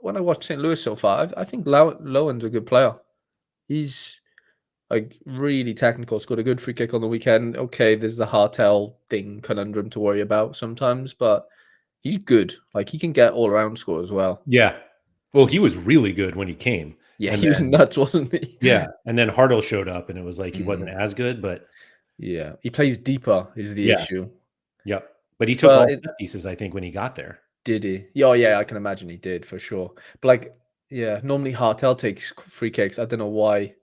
When I watched St. Louis so far, I think Lowen's a good player. He's like really technical. Scored a good free kick on the weekend. Okay, there's the Hartel thing conundrum to worry about sometimes, but he's good. Like he can get all around score as well. Yeah. Well, he was really good when he came. Yeah, And he was then, nuts, wasn't he? yeah. And then Hartle showed up and it was like he wasn't Mm, as good, but yeah, he plays deeper is the yeah. issue. Yep. But he took But all set pieces, I think, when he got there. did he? Yeah, oh, yeah, I can imagine he did for sure. But like, yeah, normally Hartel takes free kicks. I don't know why.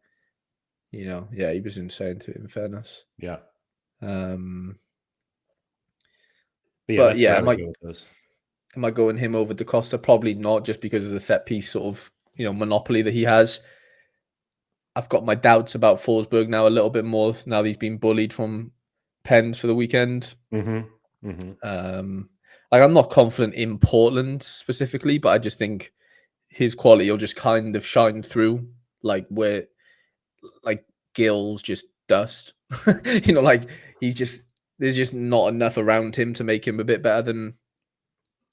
Yeah, he was insane to it, in fairness. Yeah. Um, But yeah, but that's where yeah, I would go with those. am I going him over DaCosta? Probably not, just because of the set piece sort of monopoly that he has. I've got my doubts about Forsberg now a little bit more now that he's been bullied from Pens for the weekend. Mm-hmm. Mm-hmm. Like I'm not confident in Portland specifically, but I just think his quality will just kind of shine through, like where like Gill's just dust. Like there's just not enough around him to make him a bit better than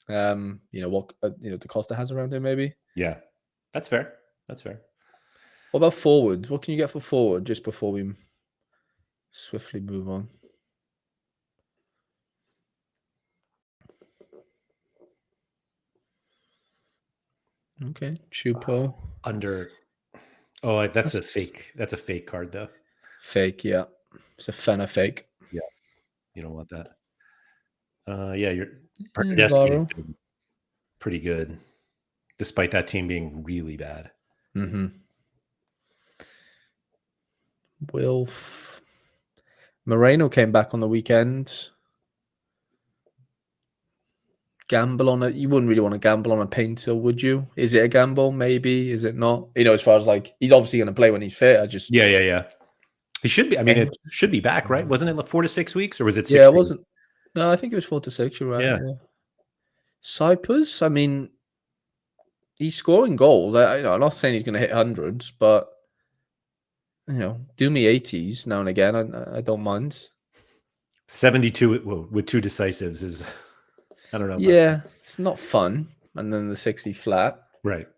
what DaCosta has around him, maybe. Yeah. That's fair. That's fair. What about forwards? What can you get for forward just before we swiftly move on? Okay, Chupo. Under. Oh, that's a That's fake. That's a fake card, though. fake, yeah. It's a Fenner fake. Yeah, you don't want that. Yeah, your Bernardeschi has Navarro. been pretty good, despite that team being really bad. Mm-hmm. Wilf. Moreno came back on the weekend. Gamble on it. You wouldn't really want to gamble on a painter, would you? Is it a gamble? Maybe. Is it not? As far as like he's obviously going to play when he's fit. I just Yeah. He should be. I mean, and, it should be back, right? Wasn't it like 4 to 6 weeks, or was it 6 yeah, it days? wasn't. No, I think it was 4 to 6. You're right. Yeah. Yeah. Cypers. I mean, he's scoring goals. I'm not saying he's going to hit hundreds, but do me 80s now and again. I don't mind. 72 with 2 decisives is. I don't know. Yeah, it's not fun. And then the 60 flat. Right.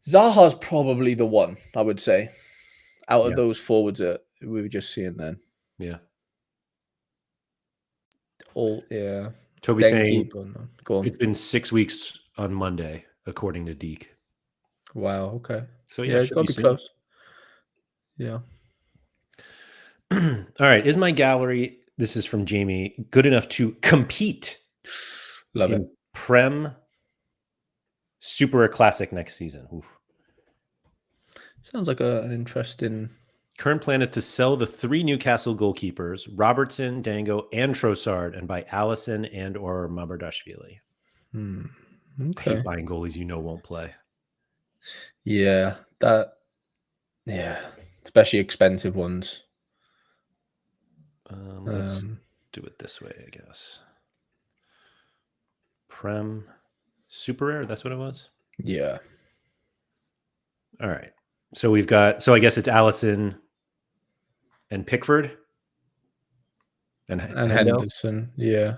Zaha's probably the one, I would say, out of Yeah. those forwards that we were just seeing then. Yeah. Yeah. Toby saying Go on. it's been 6 weeks on Monday, according to Deke. Wow. Okay. So Yeah, it's got to be close. Yeah. All right. Is my gallery, this is from Jamie, good enough to compete Love in it. Prem Super Classic next season? Oof. Sounds like an interesting. Current plan is to sell the 3 Newcastle goalkeepers, Robertson, Dango, and Trossard, and buy Allison and or Mabardashvili. I Okay. hate buying goalies won't play. Yeah, especially expensive ones. Let's do it this way, I guess. Prem Super Rare, that's what it was? Yeah. All right. So we've got, I guess it's Allison and Pickford and Henderson. Yeah.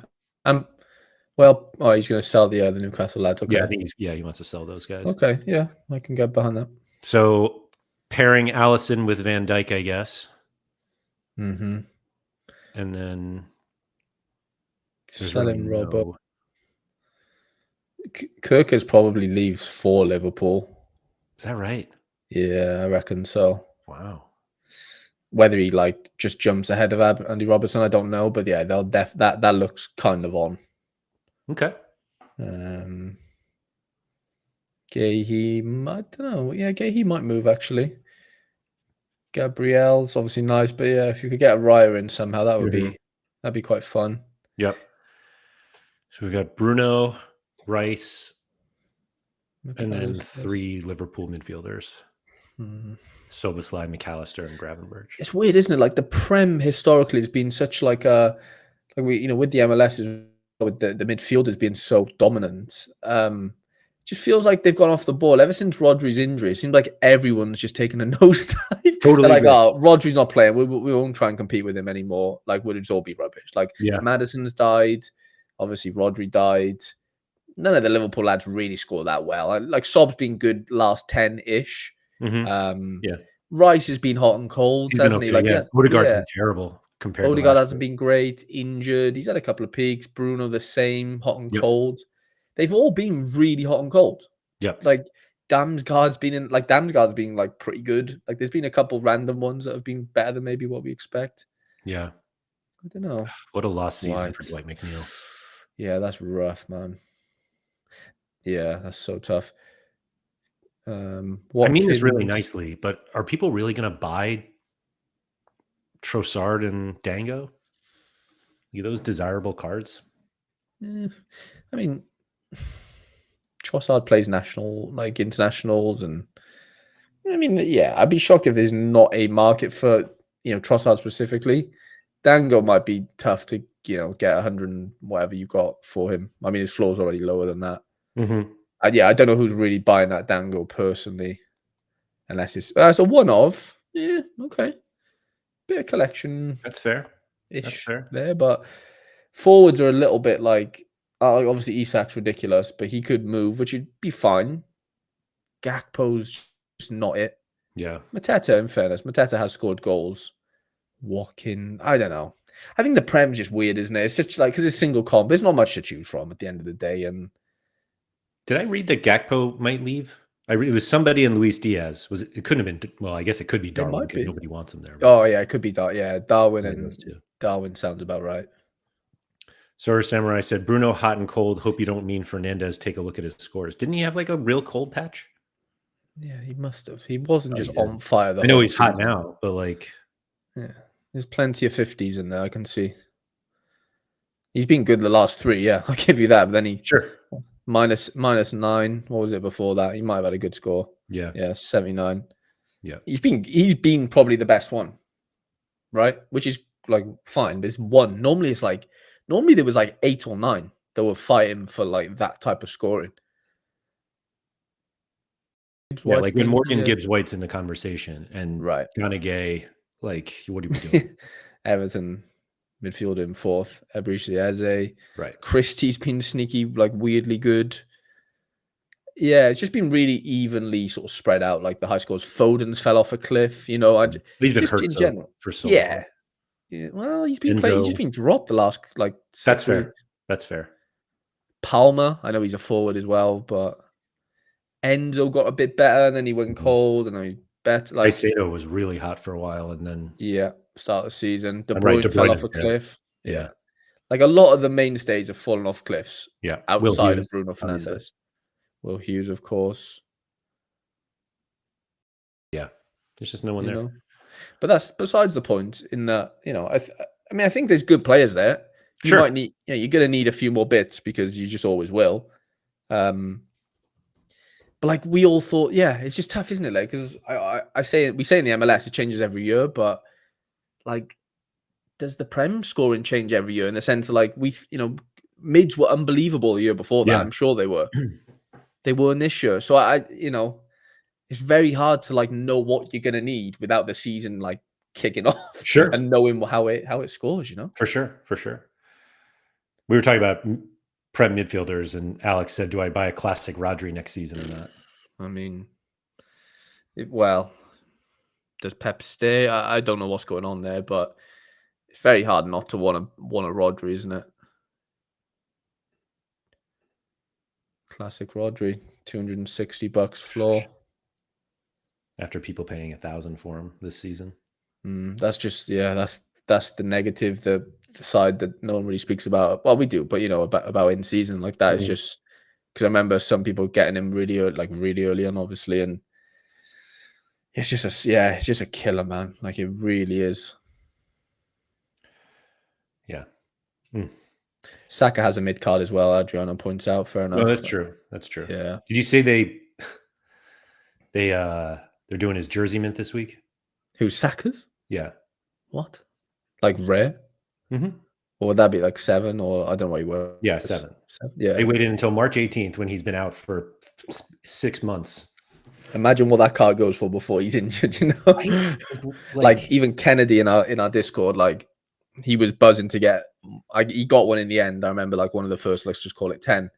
Well, he's going to sell the Newcastle lads. Okay. Yeah, I think he wants to sell those guys. Okay, yeah, I can get behind that. So pairing Allison with Van Dijk, I guess. Mm-hmm. And then selling Robert. Kirkers probably leaves for Liverpool. Is that right? Yeah, I reckon so. Wow. Whether he just jumps ahead of Andy Robertson, I don't know, but yeah, they'll that looks kind of on. Okay. Gahey, I don't know. Yeah, Gahey might move actually. Gabriel's obviously nice, but yeah, if you could get a Raya in somehow, that'd be quite fun. Yep. So we've got Bruno, Rice, and then 3 Liverpool midfielders. Soboslai, McAllister, and Gravenberch. It's weird, isn't it? Like the Prem historically has been such with the MLS with the midfielders being so dominant. It just feels like they've gone off the ball ever since Rodri's injury. It seems like everyone's just taken a nosedive. Totally. They're like, oh, Rodri's not playing. We won't try and compete with him anymore. Like, would it all be rubbish? Like, Maddison's died. Obviously, Rodri died. None of the Liverpool lads really scored that well. Like, Sob's been good last 10-ish. Yeah. Rice has been hot and cold, hasn't he? Like, Odegaard's been terrible compared to Odegaard hasn't been great, injured. He's had a couple of peaks. Bruno the same, hot and cold. They've all been really hot and cold. Yep. Like Damsgaard's been like pretty good. Like there's been a couple random ones that have been better than maybe what we expect. Yeah. I don't know. What a lost season for Dwight McNeil. Yeah, that's rough, man. Yeah, that's so tough. I mean this really nicely, but are people really going to buy Trossard and Dango? Are those desirable cards? I mean, Trossard plays internationals, and I mean, yeah, I'd be shocked if there's not a market for Trossard specifically. Dango might be tough to get 100 and whatever you got for him. I mean, his floor's already lower than that. Mm-hmm. Yeah, I don't know who's really buying that Dango personally, unless it's a one-off. Yeah, okay, bit of collection. That's fair. There, but forwards are a little bit like. Obviously, Isak's ridiculous, but he could move, which would be fine. Gakpo's just not it. Yeah. Mateta, in fairness, has scored goals. Walking, I don't know. I think the Prem's just weird, isn't it? It's such because it's single comp. There's not much to choose from at the end of the day, and Did I read that Gakpo might leave? It was somebody in Luis Diaz. It couldn't have been. Well, I guess it could be It Darwin might because be. nobody wants him there. Oh yeah, it could be that. Yeah, Darwin One of and those two. Darwin sounds about right. Sora Samurai said, Bruno hot and cold. Hope you don't mean Fernandez. Take a look at his scores. Didn't he have like a real cold patch? Yeah, he must have. He wasn't Oh, just he did. on fire the I know whole he's hot season. now, but like, Yeah, there's plenty of 50s in there. I can see. He's been good the last 3. Yeah, I'll give you that. But then he sure. minus 9. What was it before that? He might have had a good score. Yeah. Yeah, 79. Yeah. He's been probably the best one, right? Which is like fine. There's one. Normally there was like 8 or 9 that were fighting for like that type of scoring. Yeah, like when Morgan Gibbs White's in the conversation and right, Donaghy, like, what are we doing? Everton midfielder in 4th, Ebrice Eze. Right. Christie's been sneaky, like weirdly good. Yeah, it's just been really evenly sort of spread out. Like the high scores, Foden's fell off a cliff. You know, He's been just hurt in general for so long. Yeah. Well, he's been playing. He's just been dropped the last like 6 That's fair. weeks. That's fair. Palmer, I know he's a forward as well, but Enzo got a bit better, and then he went cold, and then he's better. Like Caicedo was really hot for a while, and then start of the season, De right, Bruyne fell off a cliff. Yeah. Like a lot of the mainstays have fallen off cliffs. Yeah, outside of Bruno Fernandes, obviously. Will Hughes, of course. Yeah, there's just no one there. Know? But that's besides the point. In that, I think there's good players there. You might need, you're going to need a few more bits because you just always will. But like we all thought, it's just tough, isn't it? Like because we say in the MLS it changes every year, but like, does the Prem scoring change every year in the sense of like mids were unbelievable the year before that. I'm sure they were. They were in this year, so it's very hard to like know what you're gonna need without the season like kicking off. And knowing how it scores. For sure. We were talking about Prem midfielders, and Alex said, "Do I buy a classic Rodri next season or not?" I mean, does Pep stay? I don't know what's going on there, but it's very hard not to want a Rodri, isn't it? Classic Rodri, $260 floor. After people paying $1,000 for him this season. That's just that's the negative, the side that no one really speaks about. Well, we do, but about in season like that is just because I remember some people getting him really early on, obviously, and it's just a killer, man. Like it really is. Yeah. Saka has a mid card as well. Adriano points out. Fair enough. No, that's true. Yeah. Did you say they're doing his jersey mint this week? Who's Saka's? Yeah. What? Like rare? Mm-hmm. Or would that be like 7? Or I don't know what you were. Yeah, 7. Yeah. They waited until March 18th when he's been out for 6 months. Imagine what that card goes for before he's injured. Like even Kennedy in our Discord, like he was buzzing to get. He got one in the end. I remember like one of the first. Let's just call it 10.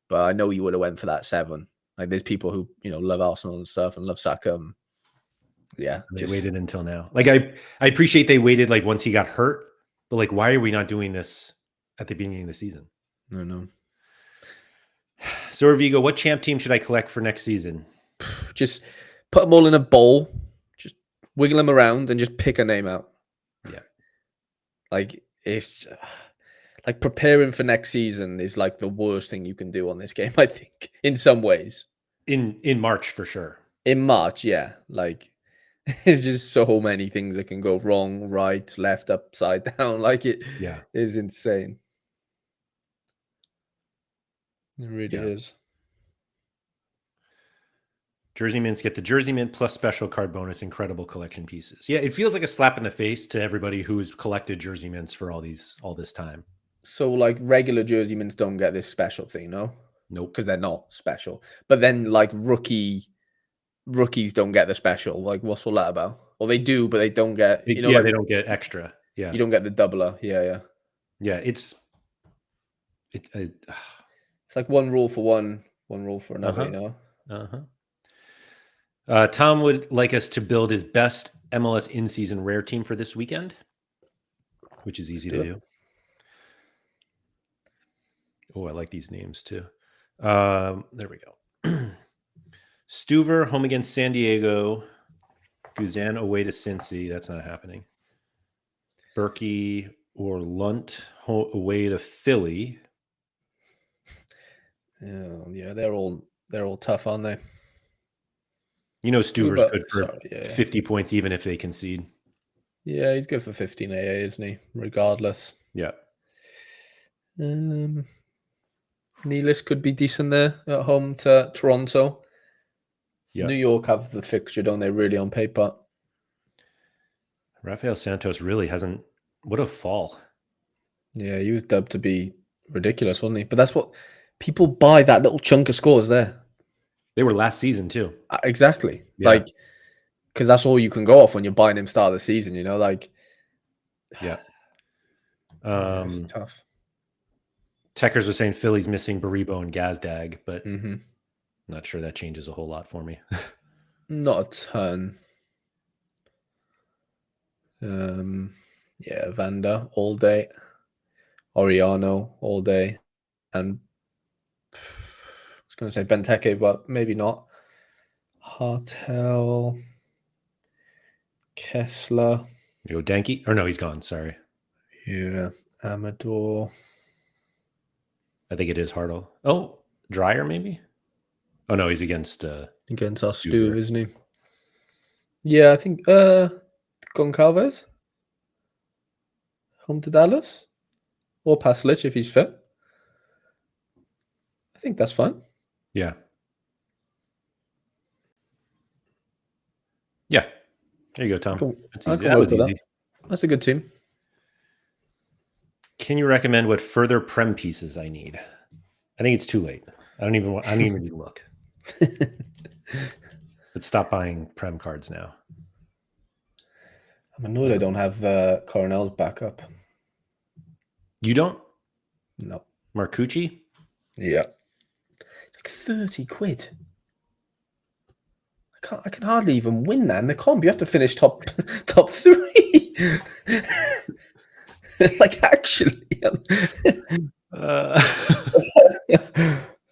But I know he would have went for that 7. Like there's people who love Arsenal and stuff and love Saka. Yeah, they waited until now. Like I appreciate they waited like once he got hurt, but like why are we not doing this at the beginning of the season? I don't know. So Vigo, what champ team should I collect for next season? Just put them all in a bowl, just wiggle them around, and just pick a name out. Yeah, like it's like preparing for next season is like the worst thing you can do on this game. I think in some ways. In March for sure. In March, yeah, like. There's just so many things that can go wrong, right, left, upside down. Like it is insane. It really is. Jersey mints get the jersey mint plus special card bonus, incredible collection pieces. Yeah, it feels like a slap in the face to everybody who's collected jersey mints for all this time. So like regular jersey mints don't get this special thing, no? Nope. Because they're not special. But then like rookies don't get the special. Like what's all that about? Well, they do, but they don't get. They don't get extra. Yeah, you don't get the doubler. Yeah. It's like one rule for one rule for another. Tom would like us to build his best MLS in-season rare team for this weekend, which is easy to do. Oh, I like these names too. There we go. Stuver home against San Diego. Guzan away to Cincy. That's not happening. Berkey or Lunt away to Philly. Yeah, they're all tough, aren't they? You know, Stuver's good for yeah. 50 points even if they concede. Yeah, he's good for 15 AA, isn't he? Regardless. Yeah. Nealis could be decent there at home to Toronto. Yeah. New York have the fixture, don't they, really, on paper? Rafael Santos really hasn't. What a fall. Yeah, he was dubbed to be ridiculous, wasn't he? But that's what people buy, that little chunk of scores there. They were last season too. Exactly. Yeah. Like, because that's all you can go off when you're buying him start of the season, you know? Like, yeah. It's tough. Techers was saying Philly's missing Baribo and Gazdag, but I'm not sure that changes a whole lot for me. not a ton. Yeah, Vanda all day. Oriano all day. And I was going to say Benteke, but maybe not. Hartel. Kessler. You go Danke? Or no, he's gone. Sorry. Yeah. Amador. I think it is Hartle. Oh, Dreyer maybe? Oh no, he's against our Stuve, Stuver. isn't he? Yeah, I think Goncalves. Home to Dallas. Or Paslic if he's fit. I think that's fine. Yeah. Yeah. There you go, Tom. Cool. That's easy. That was easy. That's a good team. Can you recommend what further Prem pieces I need? I think it's too late. I don't even need to look. Let's stop buying Prem cards now. I'm annoyed I don't have Coronel's backup. You don't? No. Marcucci? Yeah. Like 30 quid. I can hardly even win that in the comp. You have to finish top 3. Like, actually.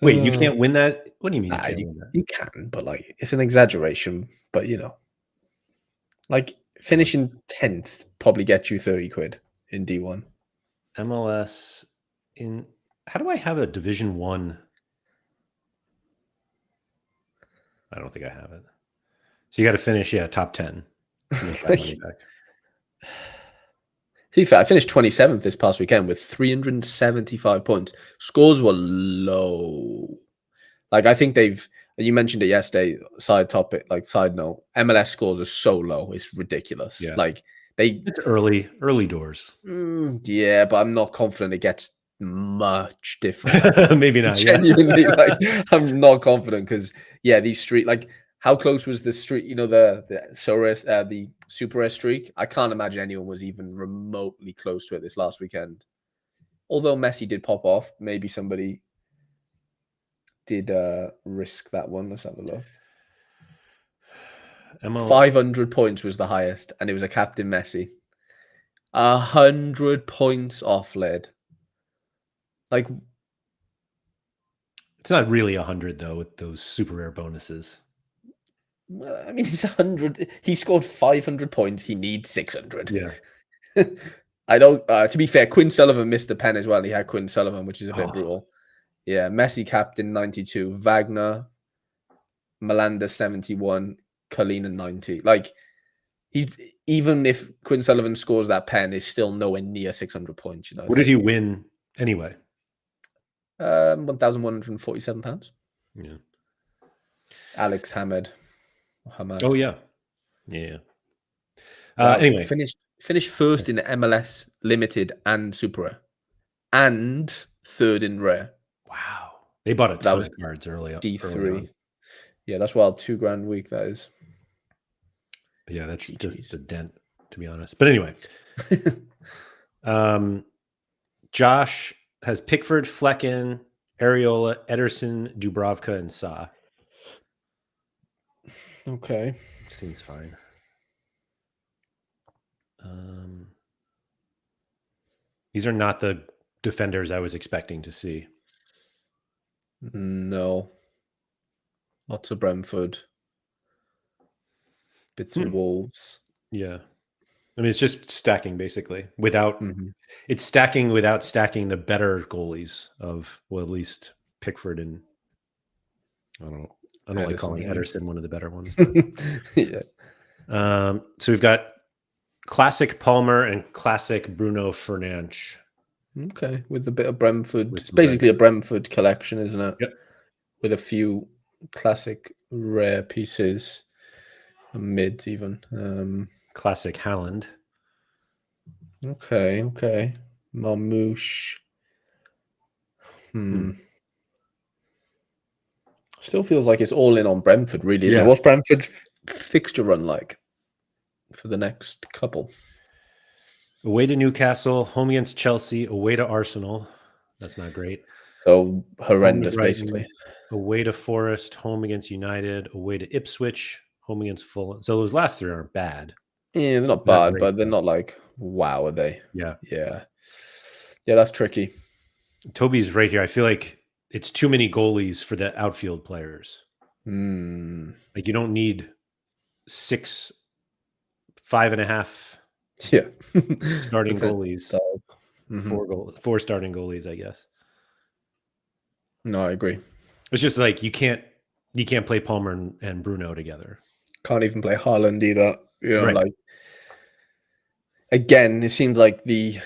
Wait, you can't win that? What do you mean you can't win that? You can, but like, it's an exaggeration. But like, finishing 10th probably gets you 30 quid in D1. MLS in. How do I have a Division 1? I don't think I have it. So you got to finish, top 10 to make that money back. To be fair, I finished 27th this past weekend with 375 points. Scores were low. Like, I think you mentioned it yesterday, side note, MLS scores are so low. It's ridiculous. Yeah. Like, it's early doors. Yeah, but I'm not confident it gets much different. Maybe not. Genuinely, like, I'm not confident because, these street, like, how close was the streak? The Super S streak. I can't imagine anyone was even remotely close to it this last weekend. Although Messi did pop off, maybe somebody did risk that one. Let's have a look. 500 points was the highest, and it was a captain Messi. 100 points off lead. Like, it's not really 100 though with those super rare bonuses. Well, I mean, he's 100. He scored 500 points. He needs 600. Yeah. I don't. To be fair, Quinn Sullivan missed a pen as well. He had Quinn Sullivan, which is a bit brutal. Yeah, Messi captain 92, Wagner, Malanda 71, Kalina 90. Like, even if Quinn Sullivan scores that pen, is still nowhere near 600 points. What did he win anyway? £1,147. Yeah. Alex Hamad. Oh yeah. Anyway, finished first in MLS Limited and Super Rare, and third in Rare. Wow, they bought a ton of cards early up. D3. Yeah, that's wild. $2,000 a week. That is. Yeah, that's just a dent, to be honest. But anyway, Josh has Pickford, Flecken, Areola, Ederson, Dubravka, and Sa. Okay. Seems fine. These are not the defenders I was expecting to see. No. Lots of Brentford. Bits of Wolves. Yeah. I mean, it's just stacking basically without Mhm. it's stacking without stacking the better goalies of, well, at least Pickford and I don't like Ederson, calling maybe. Ederson one of the better ones, but Yeah. so we've got classic Palmer and classic Bruno Fernandes. Okay, with a bit of Brentford. With It's red. basically a Brentford collection, isn't it? Yep. With a few classic rare pieces and mids even. Classic Haaland. Okay. Marmouche. Still feels like it's all in on Brentford, really, isn't it? Yeah. What's Brentford's fixture run like for the next couple? Away to Newcastle, home against Chelsea, away to Arsenal. That's not great. So Home to horrendous, Brighton, basically. away to Forest, home against United, away to Ipswich, home against Fulham. So those last three aren't bad. Yeah, they're not Not bad, great, but they're though. not like wow, are they? Yeah. Yeah, that's tricky. Toby's right here. I feel like it's too many goalies for the outfield players. Like you don't need 6, 5.5 Yeah, starting defensive goalies. style. 4 starting goalies, I guess. No, I agree. It's just like you can't play Palmer and Bruno together. Can't even play Haaland either. Right. Like again, it seems like the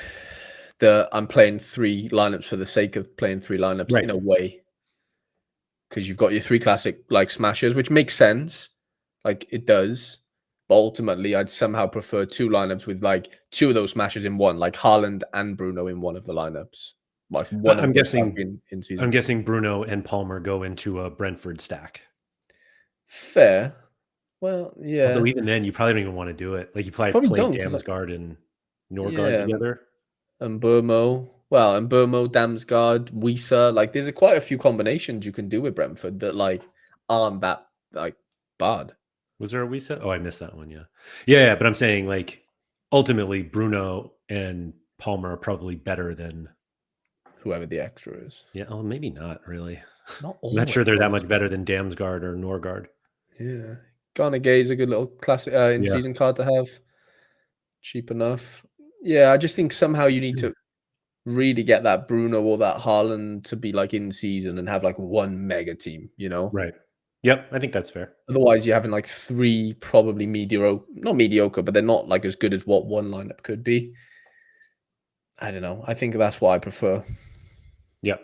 I'm playing 3 lineups for the sake of playing 3 lineups Right. in a way, because you've got your 3 classic like smashers, which makes sense. Like it does. But ultimately, I'd somehow prefer 2 lineups with like 2 of those smashers in one, like Haaland and Bruno in one of the lineups. Like one I'm of which have guessing been in I'm season. guessing Bruno and Palmer go into a Brentford stack. Fair. Well, Although yeah. even then, you probably don't even want to do it. Like you probably Probably play don't because Damsgaard and Norgard yeah, together. and Burmo. Well, and Burmo, Damsgaard, Wisa. Like there's quite a few combinations you can do with Brentford that like aren't that like bad. Was there a Wisa? Oh, I missed that one. Yeah. But I'm saying like ultimately Bruno and Palmer are probably better than. Whoever the extra is. Yeah. Oh, maybe not really. Not I'm not sure always, they're that much honestly. better than Damsgaard or Norgard. Yeah. Garner Gay is a good little classic in Yeah. season card to have. Cheap enough. Yeah, I just think somehow you need to really get that Bruno or that Haaland to be like in season and have like one mega team, you know? Right. Yep. I think that's fair. Otherwise, you're having like 3 probably mediocre, not mediocre, but they're not like as good as what one lineup could be. I don't know. I think that's what I prefer. Yep.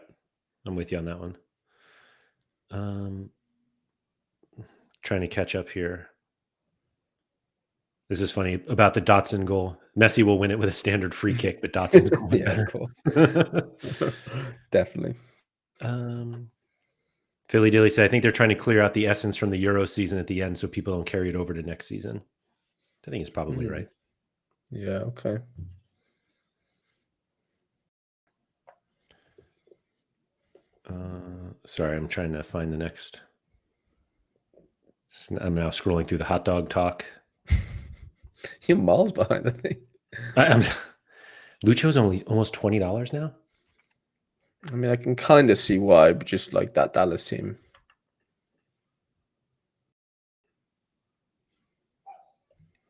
I'm with you on that one. Trying to catch up here. This is funny about the Dotson goal. Messi will win it with a standard free kick, but Dotson's goal is Yeah, of better. course. Definitely. Philly Dilly said, I think they're trying to clear out the essence from the Euro season at the end so people don't carry it over to next season. I think it's probably right. Yeah, okay. Sorry, I'm trying to find the next. I'm now scrolling through the hot dog talk. You're miles behind, I think. Lucho's only almost $20 now. I mean, I can kind of see why, but just like that Dallas team.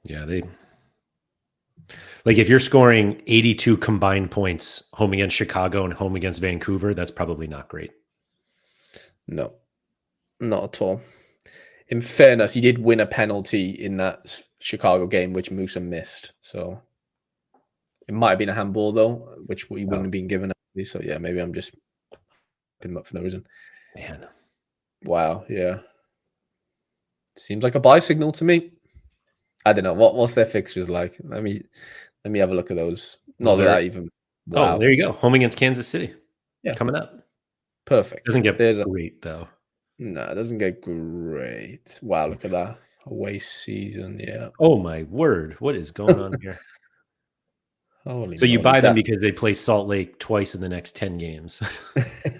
Yeah, like if you're scoring 82 combined points home against Chicago and home against Vancouver, that's probably not great. No, not at all. In fairness, he did win a penalty in that Chicago game, which Musa missed. So it might have been a handball, though, which he wouldn't have been given. So yeah, maybe I'm just putting him up for no reason. Man. Wow, yeah. Seems like a buy signal to me. I don't know. What's their fixtures like? Let me have a look at those. Not Well, that even. Wow. Oh, there you go. Home against Kansas City. Yeah. Coming up. Perfect. Doesn't get great, though. No, it doesn't get great. Wow, look at that. Away season, yeah. Oh, my word. What is going on here? Holy So you moly, buy them because they play Salt Lake twice in the next 10 games.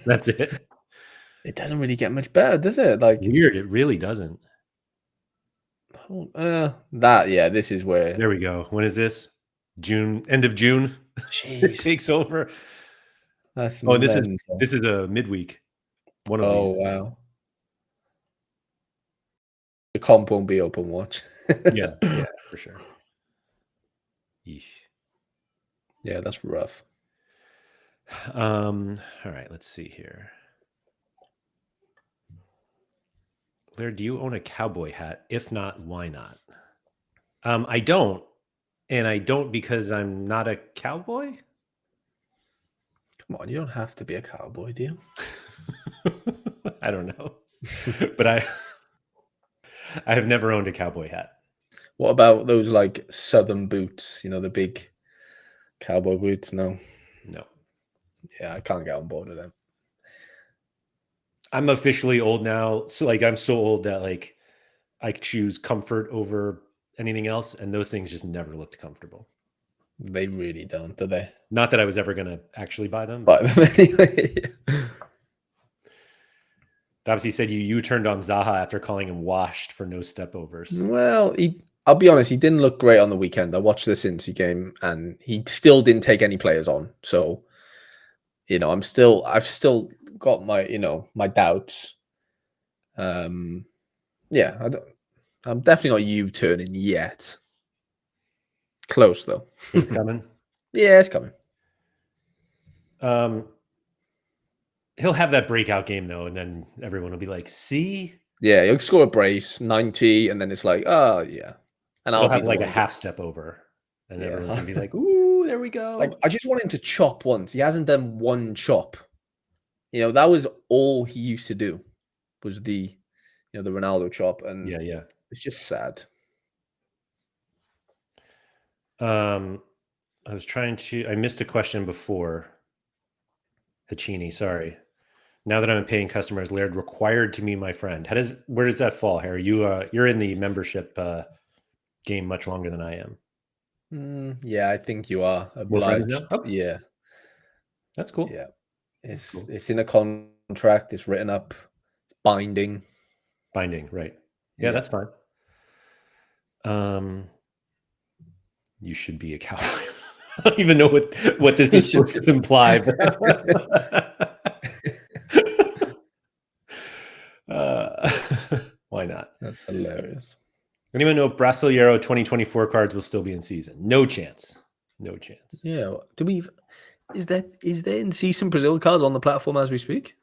That's it. It doesn't really get much better, does it? Like Weird. It really doesn't. This is where. There we go. When is this? June, end of June. It Jeez. takes over. That's Oh, mental. this is a midweek. One of Oh, these. wow. The comp won't be open watch. Yeah, for sure. Yeesh. Yeah, that's rough. All right, let's see here. Laird, do you own a cowboy hat? If not, why not? I don't, and I don't because I'm not a cowboy. Come on, you don't have to be a cowboy, do you? I don't know, but I have never owned a cowboy hat. What about those like southern boots? You know, the big cowboy boots? No. No, Yeah, I can't get on board with them. I'm officially old now, so like I'm so old that like I choose comfort over anything else, and those things just never looked comfortable. They really don't, do they? Not that I was ever going to actually buy them, But anyway. obviously said you turned on Zaha after calling him washed for no stepovers. Well, I'll be honest, he didn't look great on the weekend. I watched the Cincy game and he still didn't take any players on. So, I've still got my, my doubts. Yeah, I'm definitely not U-turning yet. Close though. But it's coming. Yeah, it's coming. He'll have that breakout game though, and then everyone will be like, "See." Yeah, he'll score a brace, 90, and then it's like, oh yeah. And He'll I'll be have the like a one. half step over, and Yeah. everyone's gonna be like, "Ooh, there we go." Like, I just want him to chop once. He hasn't done one chop. That was all he used to do was the Ronaldo chop, and yeah. it's just sad. I was I missed a question before. Hachini, sorry. Now that I'm a paying customer, is Laird required to be my friend? Where does that fall, Harry? You're in the membership game much longer than I am. Yeah, I think you are We're friends obliged. now. Oh, Yeah, that's cool. yeah. That's cool. It's in a contract. It's written up. It's binding. Binding, right? Yeah, that's fine. You should be a cowboy. I don't even know what this is supposed to imply. Why not? That's hilarious. Anyone know if Brasileiro 2024 cards will still be in season? No chance. No chance. Yeah. Is there in season Brazil cards on the platform as we speak?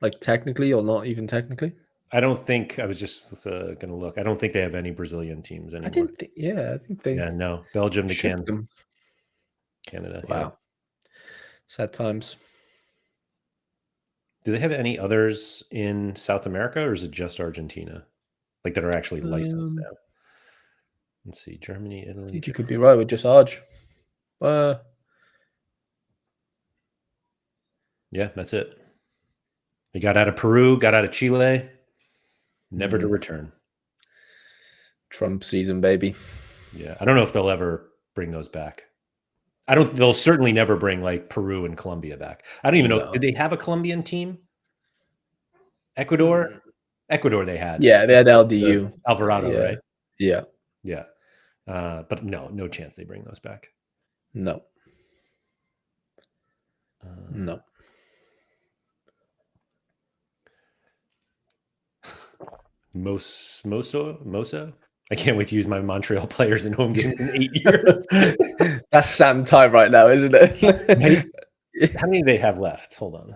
Like technically or not even technically? I don't think I was just going to look. I don't think they have any Brazilian teams anymore. I think they. Yeah, no. Belgium, they can. Them. Canada. Wow. Yeah. Sad times. Do they have any others in South America, or is it just Argentina? Like that are actually licensed now? Let's see. Germany, Italy. I think you could be right with just Arg. Yeah, that's it. They got out of Peru, got out of Chile, never to return. Trump season, baby. Yeah, I don't know if they'll ever bring those back. They'll certainly never bring like Peru and Colombia back. I don't even know. Did they have a Colombian team? Ecuador? Ecuador they had. Yeah, they had LDU. Alvarado, right? Yeah. Yeah. But no chance they bring those back. No. No. Mosa? I can't wait to use my Montreal players in home games in 8 years. That's Sam time right now, isn't it? How many do they have left? Hold on.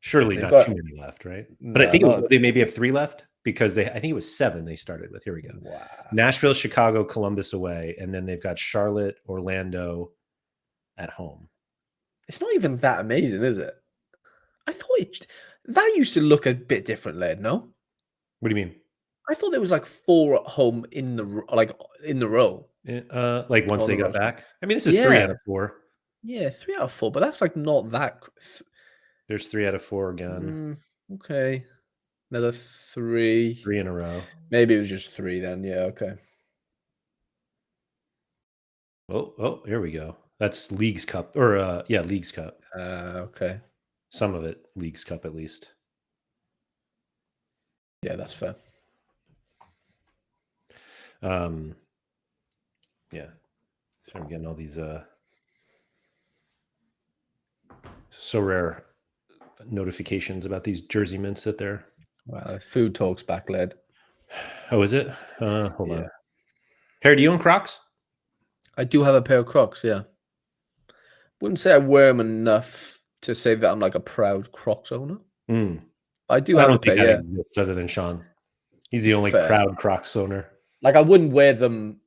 Surely not too many left, right? But I think they maybe have 3 left because I think it was 7 they started with. Here we go. Wow. Nashville, Chicago, Columbus away, and then they've got Charlotte, Orlando at home. It's not even that amazing, is it? I thought that used to look a bit different, Laird, no? What do you mean? I thought there was like 4 at home in the row. Like once they got back. I mean, this is 3 out of 4. Yeah, 3 out of 4, but that's like not that. There's 3 out of 4 again. Okay, another 3. 3 in a row. Maybe it was just 3 then. Yeah, okay. Oh, here we go. That's Leagues Cup, or Leagues Cup. Okay. Some of it Leagues Cup at least. Yeah, that's fair. Yeah. So I'm getting all these so rare. notifications about these Jersey mints that they're. Well, food talks back, led. Oh, is it? Hold Yeah. on. Harry, do you own Crocs? I do have a pair of Crocs, yeah. Wouldn't say I wear them enough to say that I'm like a proud Crocs owner. Mm. I do I have a don't pair, think that yeah. exists other than Sean. He's the only Fair. proud Crocs owner. Like, I wouldn't wear them.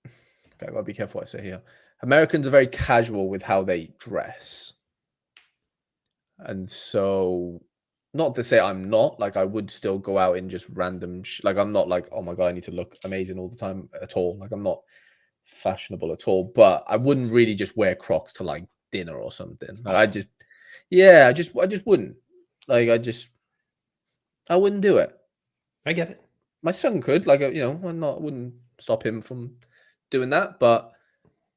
Okay, I gotta be careful what I say here. Americans are very casual with how they dress. And so, not to say I'm not, like, I would still go out in just random, like, I'm not like, oh my God, I need to look amazing all the time at all. Like, I'm not fashionable at all, but I wouldn't really just wear Crocs to like dinner or something. Like, I just wouldn't. Like, I wouldn't do it. I get it. My son could, like, you know, wouldn't stop him from doing that. But,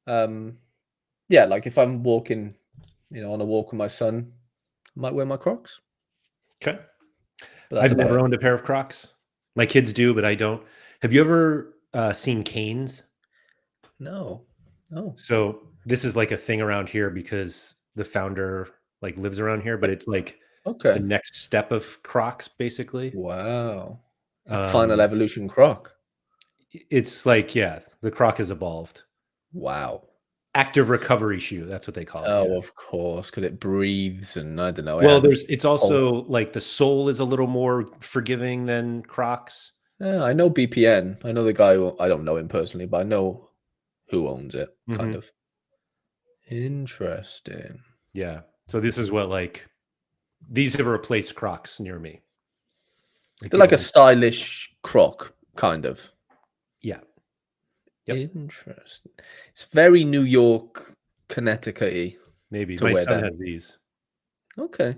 yeah, like if I'm walking, you know, on a walk with my son, I might wear my Crocs. Okay. But that's I've about never it. owned a pair of Crocs. My kids do, but I don't. Have you ever seen Canes? No. So this is like a thing around here because the founder like lives around here, but it's like the Okay. next step of Crocs, basically. Wow. Like final evolution Croc. It's like, yeah, the Croc has evolved. Wow. Active recovery shoe. That's what they call it. Oh, Yeah. of course, because it breathes and I don't know. Well, it's also like the sole is a little more forgiving than Crocs. Yeah, I know BPN. I know the guy who, I don't know him personally, but I know who owns it, kind Mhm. of. Interesting. Yeah. So this is what like these have replaced Crocs near me. They're like a people- stylish croc, kind of. yeah. Yep. Interesting. It's very New York, Connecticut-y. Maybe to my wear son them. has these. Okay.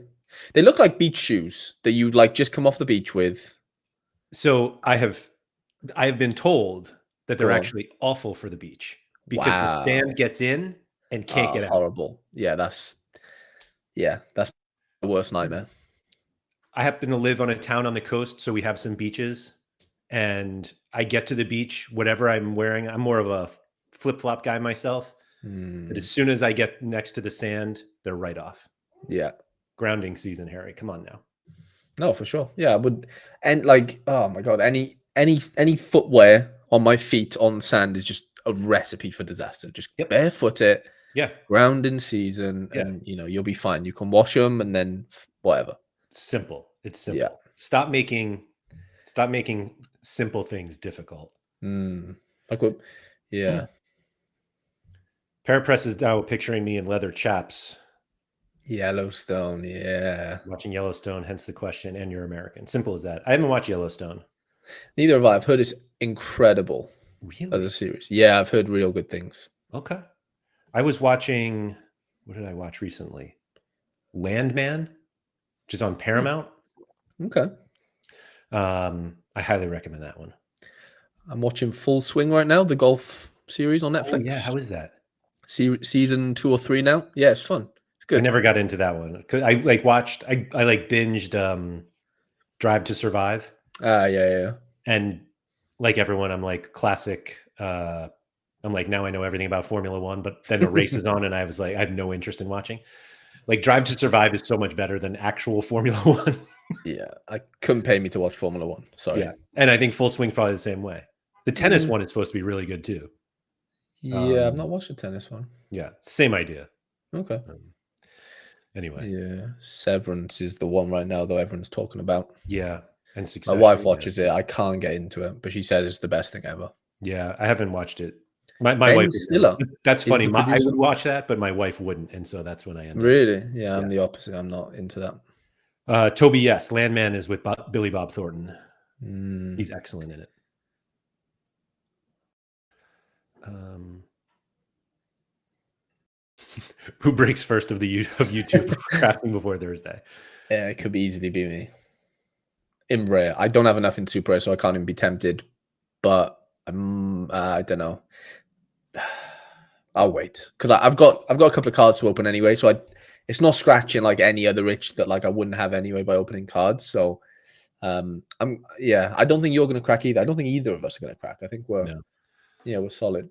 They look like beach shoes that you'd like just come off the beach with. So I have been told that they're Go on. actually awful for the beach because the Wow. sand gets in and can't get out. Horrible. Yeah, that's the worst nightmare. I happen to live on a town on the coast, so we have some beaches. And I get to the beach, whatever I'm wearing, I'm more of a flip-flop guy myself. But as soon as I get next to the sand, they're right off. Yeah. Grounding season, Harry. Come on now. No, for sure. Yeah, I would. And like, oh my God, any footwear on my feet on sand is just a recipe for disaster. Just barefoot it. Yeah. Grounding season, and you know, you'll be fine. You can wash them and then whatever. Simple. It's simple. Yeah. Stop making simple things difficult. Like what? Yeah. Parapress is now picturing me in leather chaps. Yellowstone, yeah. Watching Yellowstone, hence the question, and you're American. Simple as that. I haven't watched Yellowstone. Neither have I. I've heard it's incredible as Really? a series. Yeah, I've heard real good things. Okay. I was watching, what did I watch recently? Landman, which is on Paramount. Okay. I highly recommend that one. I'm watching Full Swing right now, the golf series on Netflix. Oh, yeah, how is that? Season 2 or 3 now. Yeah, it's fun. It's good. I never got into that one. I like watched, I like binged Drive to Survive. Yeah. And like everyone, I'm like classic. I'm like, now I know everything about Formula One, but then a race is on and I was like, I have no interest in watching. Like Drive to Survive is so much better than actual Formula One. Yeah, I couldn't pay me to watch Formula One. Sorry. Yeah. And I think Full Swing's probably the same way. The tennis one is supposed to be really good too. Yeah, I've not watched the tennis one. Yeah, same idea. Okay. Anyway. Yeah, Severance is the one right now, though everyone's talking about. Yeah, and My Succession. wife watches it. I can't get into it, but she says it's the best thing ever. Yeah, I haven't watched it. My Ben wife. Stiller That's is funny. the I producer. would watch that, but my wife wouldn't, and so that's when I ended. Really? Yeah, I'm the opposite. I'm not into that. Toby, yes. Landman is with Billy Bob Thornton. He's excellent in it. Who breaks first of YouTube crafting before Thursday? Yeah, it could easily be me. In rare, I don't have enough in super rare, so I can't even be tempted. But I don't know. I'll wait because I've got a couple of cards to open anyway. So it's not scratching like any other rich that like I wouldn't have anyway by opening cards. So I don't think you're gonna crack either. I don't think either of us are gonna crack. I think we're we're solid.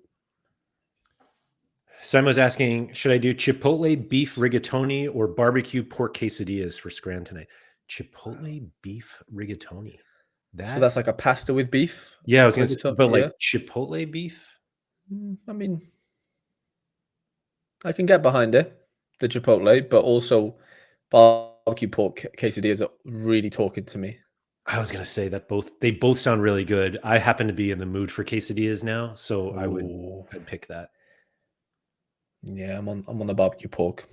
Simo's asking, should I do Chipotle beef rigatoni or barbecue pork quesadillas for Scran tonight? Chipotle beef rigatoni. So that's like a pasta with beef. Yeah, I was gonna say, Rigatoni, but yeah. like Chipotle beef. I mean, I can get behind it, the Chipotle, but also barbecue pork quesadillas are really talking to me. I was gonna say that they both sound really good. I happen to be in the mood for quesadillas now, so Oh, I'd pick that. yeah, I'm on the barbecue pork.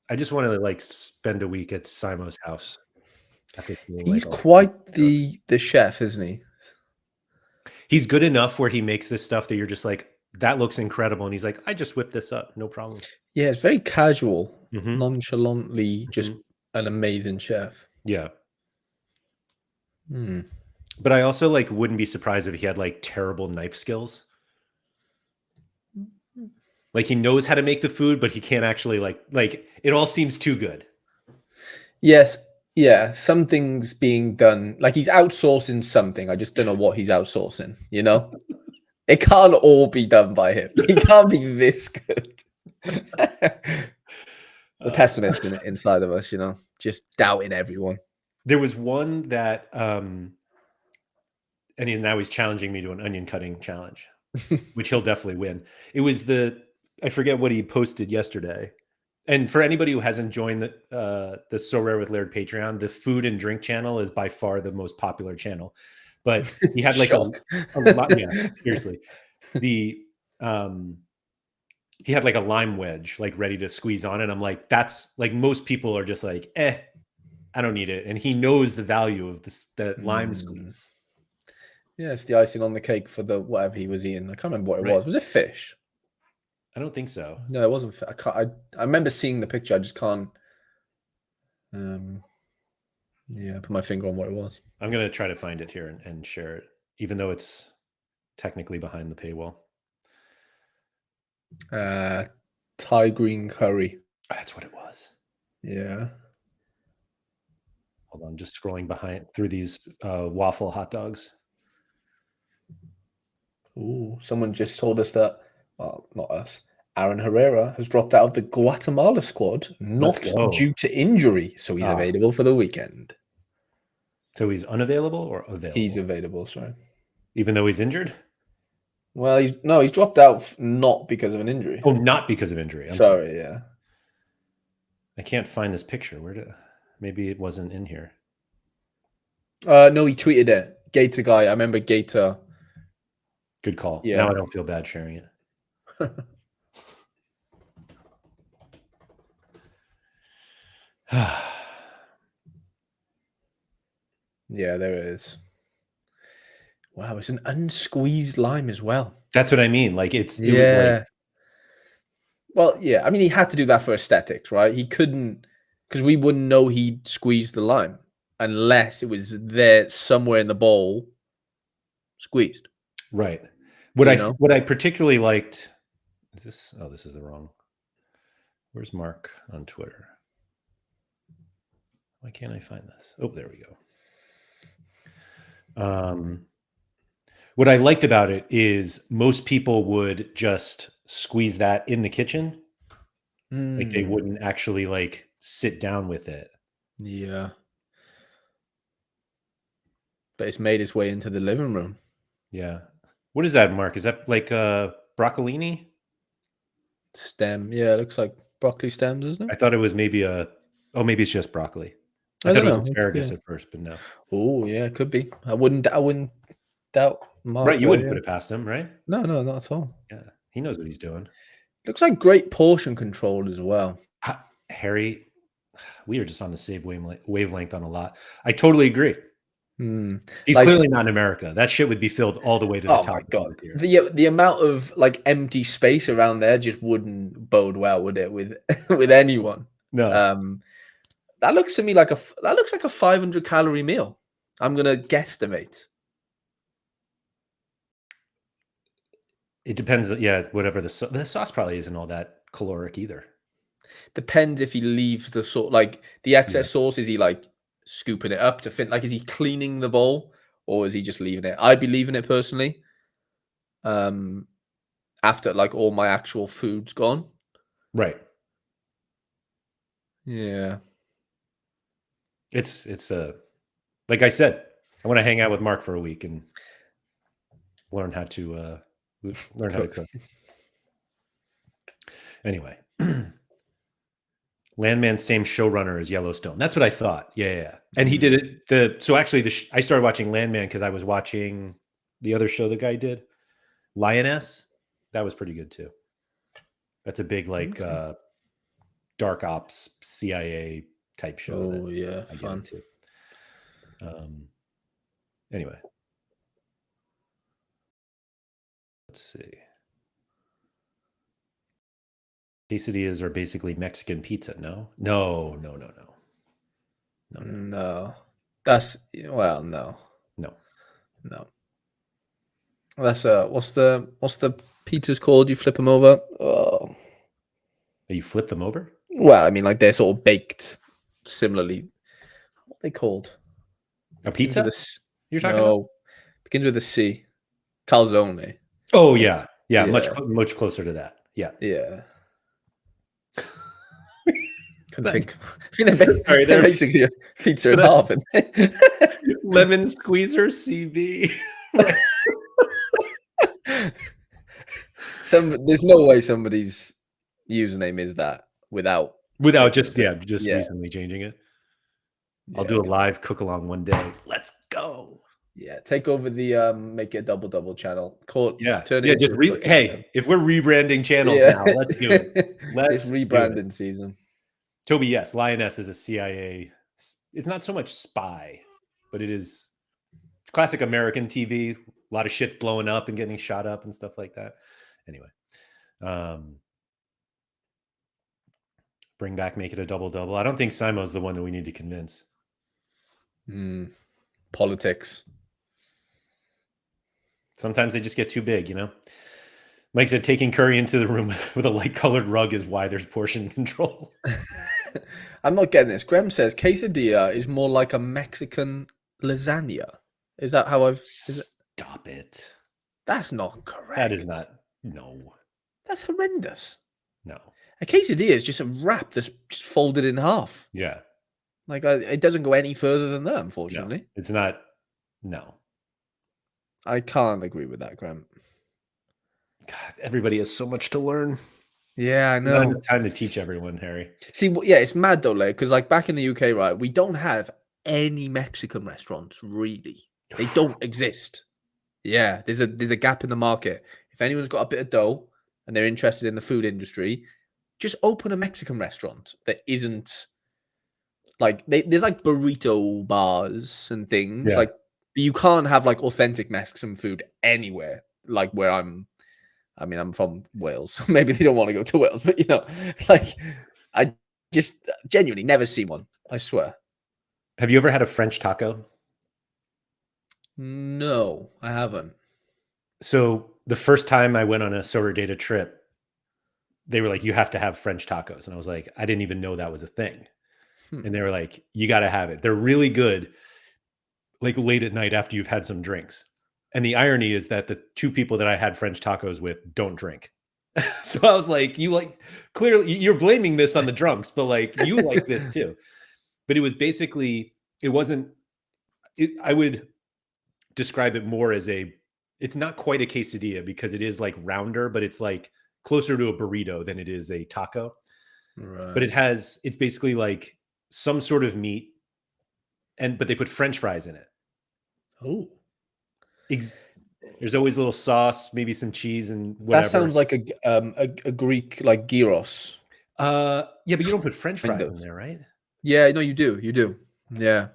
I just want to like spend a week at Simo's house after seeing He's like all the quite stuff. the chef, isn't he? He's good enough where he makes this stuff that you're just like, that looks incredible, and he's like, I just whipped this up, no problem. Yeah, it's very casual, Hmm. nonchalantly, just Hmm. an amazing chef. Yeah. Hmm. But I also like wouldn't be surprised if he had like terrible knife skills. Like he knows how to make the food, but he can't actually like it all seems too good. Yes, yeah, something's being done. Like he's outsourcing something. I just don't know what he's outsourcing. You know, it can't all be done by him. He can't be this good. The pessimist inside of us, you know, just doubting everyone. There was one that and now he's challenging me to an onion cutting challenge, which he'll definitely win. It was I forget what he posted yesterday. And for anybody who hasn't joined the So Rare with Laird Patreon, the food and drink channel is by far the most popular channel. But he had like Shock. a lot, yeah, seriously. The he had like a lime wedge like ready to squeeze on it. I'm like, that's like most people are just like, I don't need it. And he knows the value of the lime squeeze. Yeah, it's the icing on the cake for the whatever he was eating. I can't remember what it Right. was. Was it fish? I don't think so. No, it wasn't. I can't. I remember seeing the picture. I just can't. Yeah, put my finger on what it was. I'm gonna try to find it here and share it, even though it's technically behind the paywall. Thai green curry. That's what it was. Yeah. Hold on, just scrolling through these waffle hot dogs. Ooh, someone just told us that. Well, not us. Aaron Herrera has dropped out of the Guatemala squad, not Let's go. due to injury, so he's available for the weekend. So he's unavailable or available? He's available, sorry. Even though he's injured? Well, he's dropped out not because of an injury. Oh, not because of injury. I'm sorry, yeah. I can't find this picture. Maybe it wasn't in here. No, he tweeted it. Gator guy. I remember Gator. Good call. Yeah. Now I don't feel bad sharing it. Yeah, there it is. Wow, it's an unsqueezed lime as well. That's what I mean. Like it was like, well, yeah. I mean, he had to do that for aesthetics, right? He couldn't, because we wouldn't know he'd squeezed the lime unless it was there somewhere in the bowl, squeezed. right. What I particularly liked is this. Oh, this is the wrong. Where's Mark on Twitter? Why can't I find this? Oh, there we go. What I liked about it is most people would just squeeze that in the kitchen. Like they wouldn't actually like sit down with it. Yeah. But it's made its way into the living room. Yeah. What is that, Mark? Is that like broccolini? Stem. Yeah, it looks like broccoli stems, isn't it? I thought it was maybe maybe it's just broccoli. I thought it was asparagus at first, but no. Oh, yeah, it could be. I wouldn't doubt Mark. Right, you wouldn't put it past him, right? No, not at all. Yeah, he knows what he's doing. Looks like great portion control as well. Harry, we are just on the same wavelength on a lot. I totally agree. He's clearly not in America. That shit would be filled all the way to the top. Oh my god, the amount of like empty space around there just wouldn't bode well, would it? With anyone? No. That looks to me like a 500 calorie meal. I'm gonna guesstimate. It depends. Yeah, whatever the sauce probably isn't all that caloric either. Depends if he leaves the like the excess sauce. Is he like scooping it up to fit? Like, is he cleaning the bowl or is he just leaving it? I'd be leaving it personally. after like all my actual food's gone. Right. Yeah. It's like I said, I want to hang out with Mark for a week and learn how to cook. Anyway, Landman's same showrunner as Yellowstone. That's what I thought. Yeah. And he did it. So actually, I started watching Landman because I was watching the other show the guy did, Lioness. That was pretty good too. That's a big like dark ops CIA type show. Oh yeah, I fun. get into. Anyway, let's see. Quesadillas are basically Mexican pizza. No. That's no. That's what's the pizzas called? You flip them over. Oh. You flip them over? Well, I mean, like they're sort of baked similarly. What are they called? A pizza? You're talking about? Begins with a C. Calzone. Oh yeah. Much closer to that. Yeah. Couldn't think. They're basically a pizza and half. Lemon squeezer CB. There's no way somebody's username is that without just recently changing it. I'll do a live cook along one day. Let's go. Yeah, take over the make it a double channel. If we're rebranding channels now, let's do it. It's rebranding season. Toby, yes, Lioness is a CIA. It's not so much spy, but it's classic American TV. A lot of shit blowing up and getting shot up and stuff like that. Anyway, bring back, make it a double. I don't think Simo's the one that we need to convince. Politics. Sometimes they just get too big, Mike said taking curry into the room with a light-colored rug is why there's portion control. I'm not getting this. Graham says quesadilla is more like a Mexican lasagna. Is that how I've... Stop it. That's not correct. That is not... No. That's horrendous. No. A quesadilla is just a wrap that's just folded in half. Yeah. Like, it doesn't go any further than that, unfortunately. No, it's not... No. I can't agree with that, Graham. God, everybody has so much to learn. Yeah, I know. Not enough time to teach everyone, Harry. See, yeah, it's mad though, because like back in the UK, right, we don't have any Mexican restaurants really. They don't exist. Yeah, there's a gap in the market. If anyone's got a bit of dough and they're interested in the food industry, just open a Mexican restaurant that isn't like there's like burrito bars and things like. You can't have like authentic Mexican food anywhere. Like where I'm from Wales, so maybe they don't want to go to Wales, but like I just genuinely never see one. I swear. Have you ever had a French taco? No, I haven't. So the first time I went on a Sober Data trip, they were like, you have to have French tacos. And I was like, I didn't even know that was a thing. And they were like, you got to have it. They're really good. Like late at night after you've had some drinks. And the irony is that the two people that I had French tacos with don't drink. So I was like, clearly you're blaming this on the drunks, but like you like this too. But it was basically, I would describe it more as it's not quite a quesadilla because it is like rounder, but it's like closer to a burrito than it is a taco. Right. But it's basically like some sort of meat. But they put French fries in it. Oh, there's always a little sauce, maybe some cheese and whatever. That sounds like a Greek like gyros. Yeah, but you don't put French fries in there, right? Yeah, no, you do. Yeah,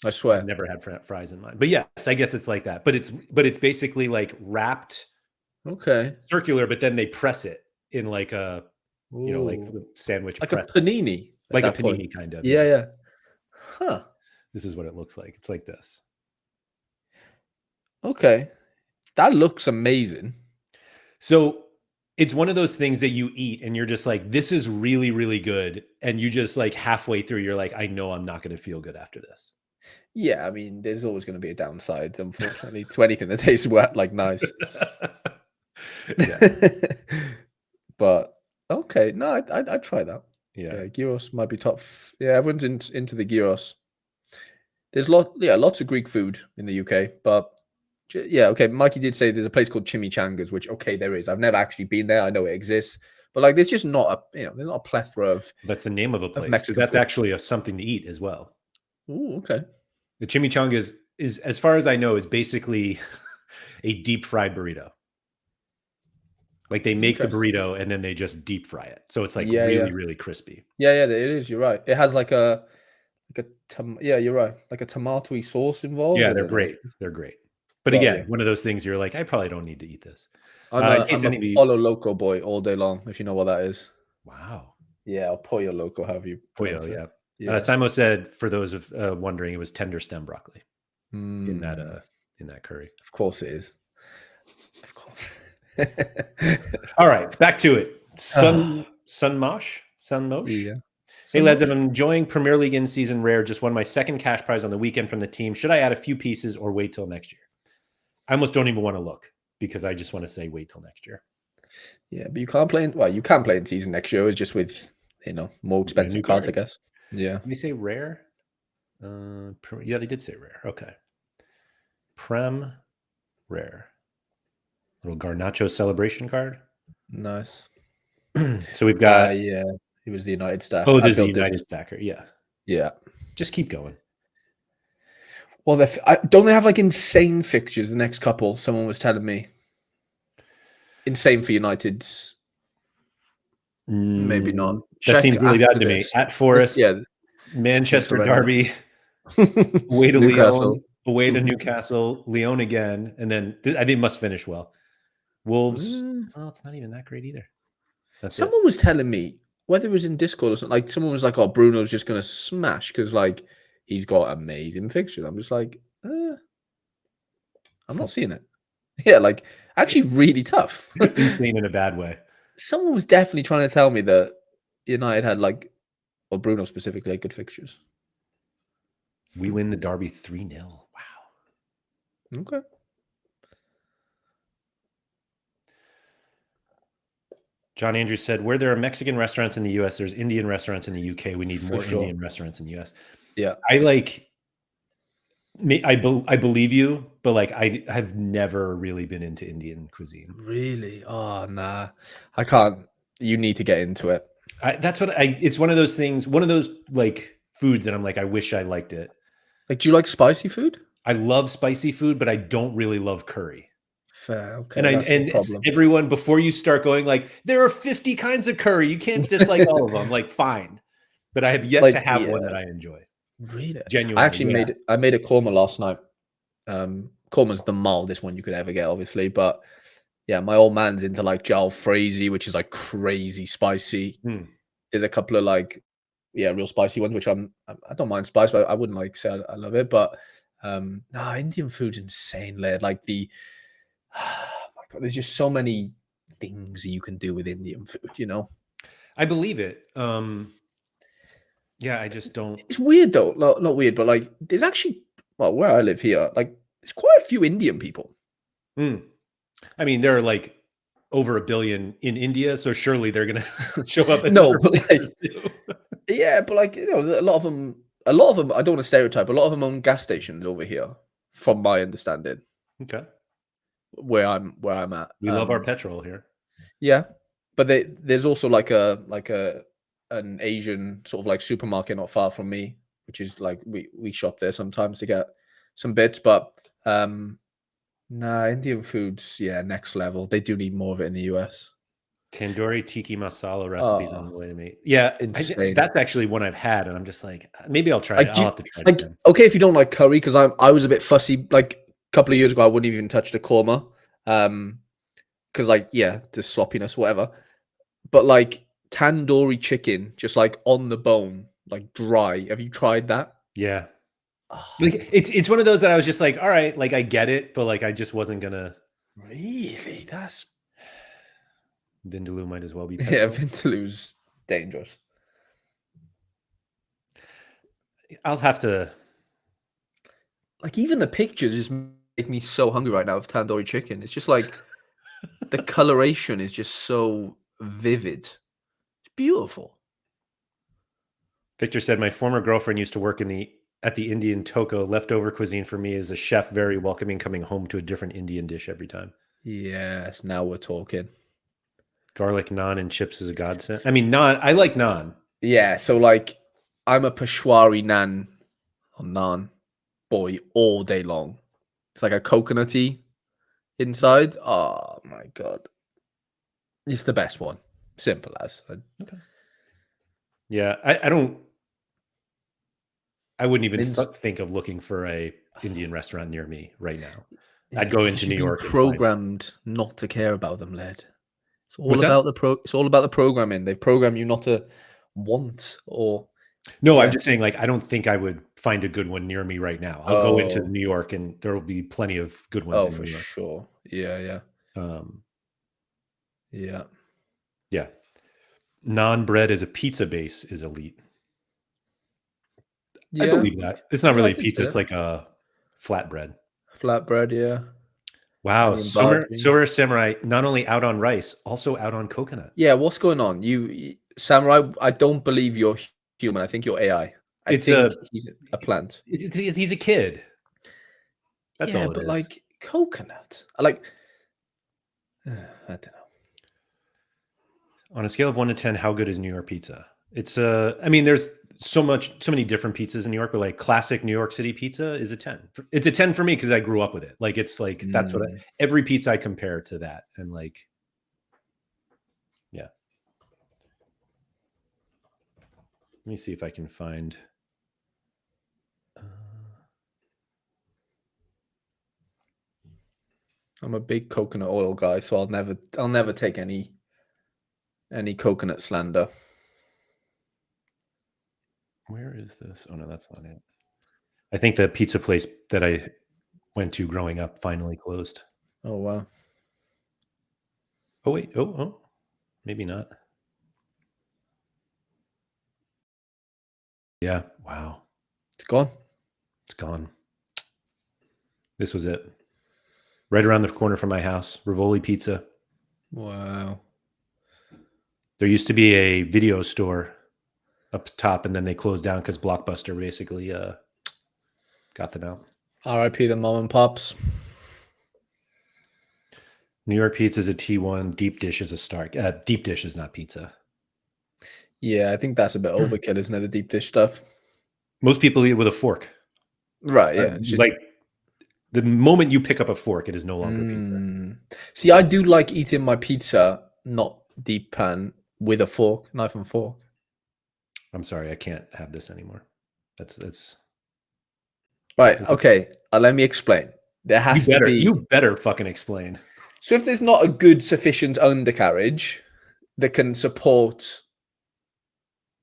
I swear. I've never had fries in mine, but yes, I guess it's like that. But it's basically like wrapped, circular, but then they press it in like a like a sandwich, like press. A panini, like a panini kind of. Yeah. Huh. This is what it looks like. It's like this. Okay. That looks amazing. So it's one of those things that you eat and you're just like, this is really, really good. And you just like halfway through, you're like, I know I'm not going to feel good after this. Yeah. I mean, there's always going to be a downside, unfortunately, to anything that tastes wet, like nice. But okay, no, I'd try that. Yeah. Yeah, gyros might be top. Yeah, everyone's into the gyros. There's lots of Greek food in the UK, but yeah, okay. Mikey did say there's a place called Chimichangas, which okay, there is. I've never actually been there. I know it exists, but like, there's just not there's not a plethora That's the name of a place, because Mexican that's food. actually something to eat as well. Ooh, okay. The chimichangas is, as far as I know, is basically a deep fried burrito. Like they make the Interesting. burrito and then they just deep fry it, so it's like Yeah, really, yeah, really crispy. yeah. It is. You're right. It has like a yeah. You're right. Like a tomatoey sauce involved, Yeah, and they're then like great. They're great. But got again, you. one of those things you're like, I probably don't need to eat this. In case I'm a any of you, Polo Loco boy all day long. If you know what that is. wow, Yeah, or Pollo Loco, however you pollo, pronounce it. yeah. Yeah. Simo said, for those of wondering, it was tender stem broccoli in Mm, that curry. of course it is. Of course. All right, back to it. Ah, Sunmosh. yeah. Hey So lads, much. I'm enjoying Premier League in season rare. Just won my second cash prize on the weekend from the team. Should I add a few pieces or wait till next year? I almost don't even want to look, because I just want to say wait till next year. Yeah, but you can't play in, well, you can play in season next year. It's just with, more You get a expensive new cards, I card. guess. Yeah. Did they say rare? Yeah, they did say rare. Okay. Prem rare. Little Garnacho celebration card. Nice. So we've got. Yeah. It was the United stack. Oh, I there's the built this. United stacker. Yeah. Yeah. Just keep going. Well, don't they have like insane fixtures the next couple? Someone was telling me. Insane for United's. Maybe not. That Check seems really bad after to me. this. At Forest, Yeah, seems Manchester horrendous. Derby, away to Newcastle. Lyon, away to Newcastle, Lyon again, and then I think it must finish well. Wolves. Well, it's not even that great either. That's it. Someone was telling me, whether it was in Discord or something, like someone was like, "Oh, Bruno's just gonna smash because like he's got amazing fixtures." I'm just like, I'm not seeing it. Yeah, like actually really tough. Insane in a bad way. Someone was definitely trying to tell me that United had like, or Bruno specifically, had good fixtures. We win the Derby 3-0. Wow. Okay. John Andrews said, where there are Mexican restaurants in the US, there's Indian restaurants in the UK. We need For more sure. Indian restaurants in the US. Yeah. I believe you, but like I have never really been into Indian cuisine. Really? Oh, nah. I can't. You need to get into it. It's one of those things, one of those like foods that I'm like, I wish I liked it. Like, do you like spicy food? I love spicy food, but I don't really love curry. Fair. Okay. And everyone, before you start going like, there are 50 kinds of curry, you can't dislike all of them. Like, fine. But I have yet to have one that I enjoy. Really? Genuinely. I actually made a korma last night. Korma's the mildest one you could ever get, obviously, but yeah, my old man's into like jalfrezi, which is like crazy spicy. There's a couple of like, real spicy ones, which I don't mind spice, but I wouldn't like say I love it. But Indian food's insane, Laird. Like oh my God, there's just so many things that you can do with Indian food, I believe it. Yeah, I just don't. It's weird though, not weird, but like there's actually, well, where I live here, like there's quite a few Indian people. I mean, there are like over 1 billion in India, so surely they're gonna show up. No, but like, yeah, but like a lot of them. I don't want to stereotype. A lot of them own gas stations over here, from my understanding. Okay, where I'm at, we love our petrol here. Yeah, but there's also like an Asian sort of like supermarket not far from me, which is like we shop there sometimes to get some bits, but Indian food's next level. They do need more of it in the US. Tandoori tiki masala recipes on the way to me. Yeah, that's actually one I've had, and I'm just like, maybe I'll try it. I'll have to try it again. Okay, if you don't like curry, because I was a bit fussy. Like a couple of years ago, I wouldn't even touch the korma, because like the sloppiness, whatever. But like tandoori chicken, just like on the bone, like dry. Have you tried that? Yeah. Like it's one of those that I was just like, all right, like I get it, but like I just wasn't gonna. Really, that's Vindaloo might as well be. Yeah, Vindaloo's dangerous. I'll have to. Like even the pictures just make me so hungry right now of tandoori chicken. It's just like The coloration is just so vivid. It's beautiful. Victor said, my former girlfriend used to work at the Indian toko. Leftover cuisine for me is a chef very welcoming, coming home to a different Indian dish every time. Yes, now we're talking. Garlic naan and chips is a godsend. I mean, naan. I like naan. Yeah, so like I'm a Peshwari naan boy all day long. It's like a coconutty inside. Oh my god. It's the best one. Simple as. Okay. Yeah, I wouldn't even think of looking for a Indian restaurant near me right now. I'd go into New York and programmed not to care about them, Led. It's all What's about that? it's all about the programming. They program you not to want or No, yeah. I'm just saying, like, I don't think I would find a good one near me right now. I'll go into Oh. New York and there will be plenty of good ones Oh, in for New York. sure. Yeah, yeah. Yeah. Yeah. Naan bread as a pizza base is elite. I Yeah. believe that. It's not Yeah, I really a could pizza, say it's that. like a flatbread. Flatbread, yeah. Wow, Onion bhaji. Solar Samurai not only out on rice, also out on coconut. Yeah, what's going on? Samurai, I don't believe you're human. I think you're AI. I It's think he's a plant. he's a kid. That's Yeah, all it but is. like coconut. I like I don't know. On a scale of 1 to 10, how good is New York pizza? It's I mean, there's so many different pizzas in New York, but like classic New York City pizza is a 10. It's a 10 for me because I grew up with it. Like it's like that's what every pizza I compare to that. And like, yeah. Let me see if I can find I'm a big coconut oil guy, so I'll never take any coconut slander. where is this? Oh no, that's not it. I think the pizza place that I went to growing up finally closed. Oh wow. Oh wait, oh, maybe not. Yeah, wow. It's gone. It's gone. This was it. Right around the corner from my house, Rivoli Pizza. Wow. There used to be a video store up top, and then they closed down because Blockbuster basically got them out. R.I.P. the mom and pops. New York pizza is a T1. Deep dish is a star. Deep dish is not pizza. Yeah, I think that's a bit overkill, isn't it? The deep dish stuff. Most people eat it with a fork. Right, yeah. Like the moment you pick up a fork, it is no longer pizza. See, I do like eating my pizza not deep pan with a fork, knife and fork. I'm sorry, I can't have this anymore. That's right. Okay, let me explain. There has to be. You better fucking explain. So if there's not a good sufficient undercarriage that can support,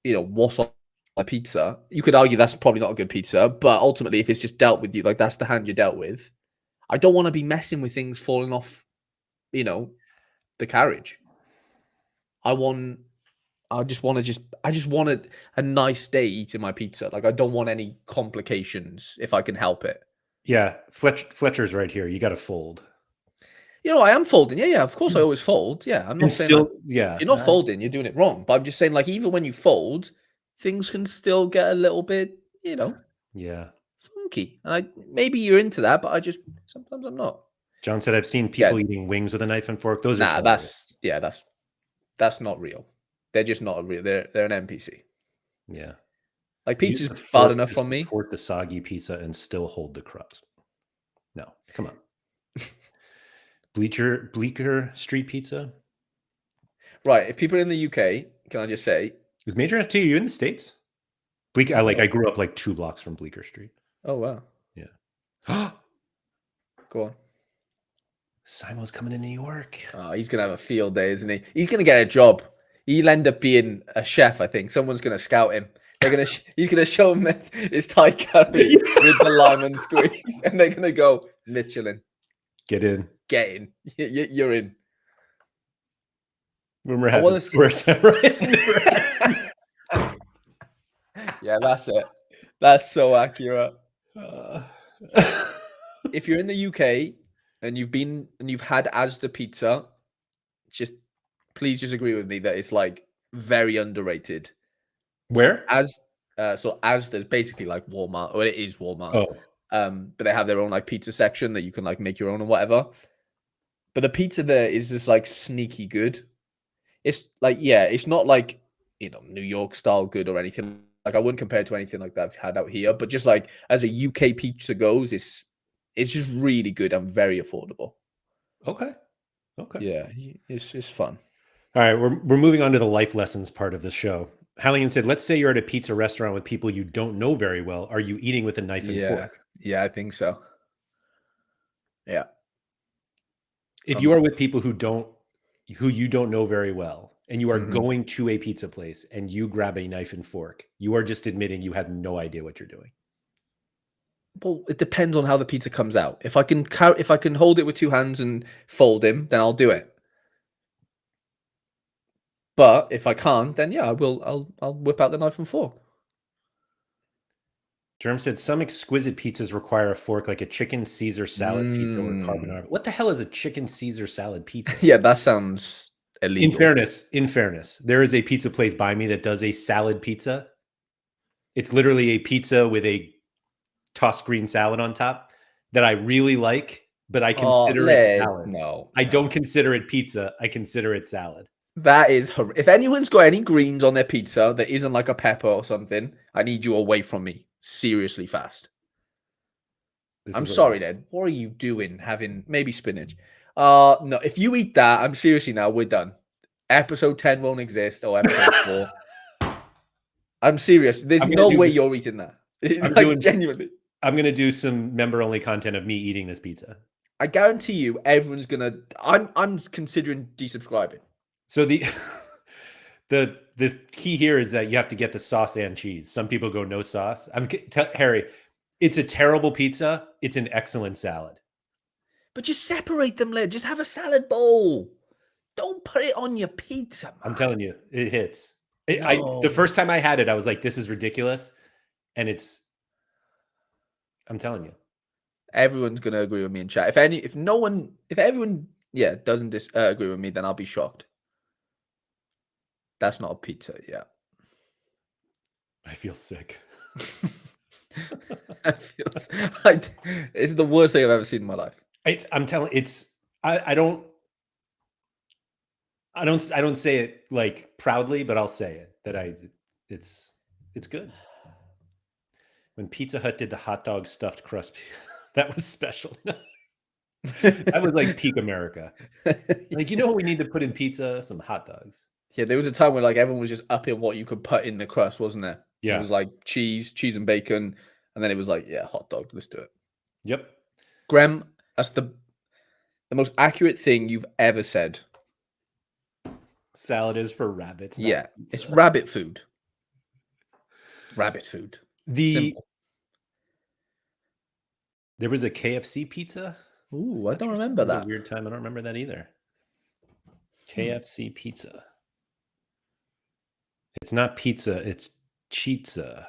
what's on a pizza, you could argue that's probably not a good pizza. But ultimately, if it's just dealt with you, like that's the hand you're dealt with. I don't want to be messing with things falling off, the carriage. I just want a nice day eating my pizza. Like I don't want any complications if I can help it. Yeah, Fletcher's right here. You got to fold. I am folding. Yeah, of course I always fold. Yeah, I'm not saying yeah. If you're not folding, you're doing it wrong. But I'm just saying, like, even when you fold, things can still get a little bit, yeah, funky. And maybe you're into that, but sometimes I'm not. John said, I've seen people eating wings with a knife and fork. Those are that's not real. They're just not real. They're an NPC. Yeah. Like pizza's far enough from me. Support the soggy pizza and still hold the crust. No, come on. Bleecker Street Pizza. Right. If people are in the UK, can I just say, is Major FT you in the States? I grew up like 2 blocks from Bleecker Street. Oh wow. Yeah. Go on. Simo's coming to New York. Oh, he's gonna have a field day, isn't he? He's gonna get a job. He'll end up being a chef. I think someone's gonna scout him. He's gonna show him his Thai curry with the lime and squeeze, and they're gonna go, Michelin. Get in. You're in. Rumor has it where Samurai's never. Yeah, that's it. That's so accurate. If you're in the UK and you've had Asda pizza, just please just agree with me that it's like very underrated. Where? So Asda's basically like Walmart, or it is Walmart. Oh, But they have their own like pizza section that you can like make your own or whatever. But the pizza there is just like sneaky good. It's like, yeah, it's not like, New York style good or anything. Like I wouldn't compare it to anything like that I've had out here, but just like as a UK pizza goes, it's just really good and very affordable. okay. Okay. Yeah, it's fun. All right, we're moving on to the life lessons part of the show. Halligan said, let's say you're at a pizza restaurant with people you don't know very well. Are you eating with a knife and Yeah, fork? yeah, I think so. Yeah. If you are with people who you don't know very well, and you are Mhm. going to a pizza place and you grab a knife and fork, you are just admitting you have no idea what you're doing. Well, it depends on how the pizza comes out. If I can hold it with two hands and fold him, then I'll do it. But if I can't, then yeah, I will. I'll whip out the knife and fork. Germ said some exquisite pizzas require a fork, like a chicken Caesar salad pizza or Mm. carbonara. What the hell is a chicken Caesar salad pizza? Yeah, that sounds In illegal. fairness, there is a pizza place by me that does a salad pizza. It's literally a pizza with a tossed green salad on top that I really like, but I Oh, consider it salad. no, I don't no. consider it pizza. I consider it salad. That is if anyone's got any greens on their pizza that isn't like a pepper or something, I need you away from me. Seriously fast. This I'm is what I sorry, then. What are you doing having maybe spinach? No, if you eat that, I'm seriously now, we're done. Episode 10 won't exist or episode 4. I'm serious. There's I'm gonna no do way this. you're eating that. I'm Like doing. genuinely. I'm gonna do some member only content of me eating this pizza. I guarantee you everyone's gonna I'm considering desubscribing. So the key here is that you have to get the sauce and cheese. Some people go no sauce. Harry, it's a terrible pizza. It's an excellent salad. But just separate them, Led. Just have a salad bowl. Don't put it on your pizza, man. I'm telling you, it hits. No. The first time I had it, I was like, this is ridiculous. And I'm telling you. Everyone's gonna agree with me in chat. If everyone, yeah, doesn't agree with me, then I'll be shocked. That's not a pizza, yeah. I feel sick. It's the worst thing I've ever seen in my life. I don't say it like proudly, but I'll say it that it's good. When Pizza Hut did the hot dog stuffed crust, that was special. That was like peak America. Like, what we need to put in pizza? Some hot dogs. Yeah, there was a time where like everyone was just upping what you could put in the crust, wasn't there? Yeah. It was like cheese and bacon, and then it was like, yeah, hot dog, let's do it. Yep. Graham, that's the most accurate thing you've ever said. Salad is for rabbits. Yeah, it's rabbit food. Rabbit food. Simple. There was a KFC pizza. Ooh, I don't remember that. A weird time. I don't remember that either. KFC pizza. It's not pizza. It's chizza.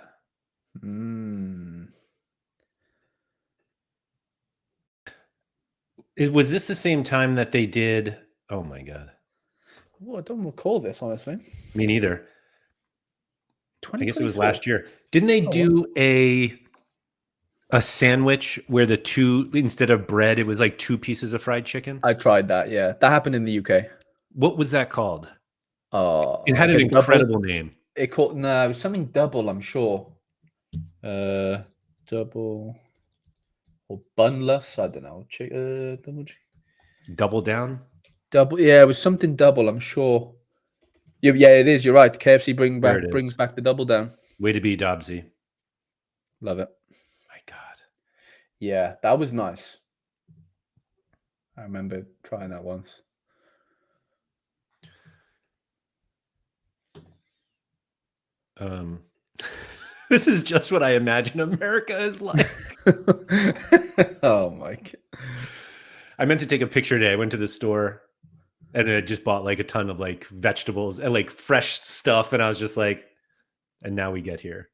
Was this the same time that they did? Oh my god. Oh, I don't recall this, honestly. Me neither. I guess it was 2024. last year. Didn't they do a sandwich where the two, instead of bread, it was like 2 pieces of fried chicken? I tried that, yeah. That happened in the UK. What was that called? It like had an incredible name. It was something double, I'm sure. Double or bunless, I don't know. Double down? Double, yeah, it was something double, I'm sure. Yeah, it is. You're right. KFC brings back the double down. Way to be, Dobbsy. Love it. My God. Yeah, that was nice. I remember trying that once. This is just what I imagine America is like. Oh my God. I meant to take a picture today. I went to the store and I just bought like a ton of like vegetables and like fresh stuff. And I was just like, and now we get here.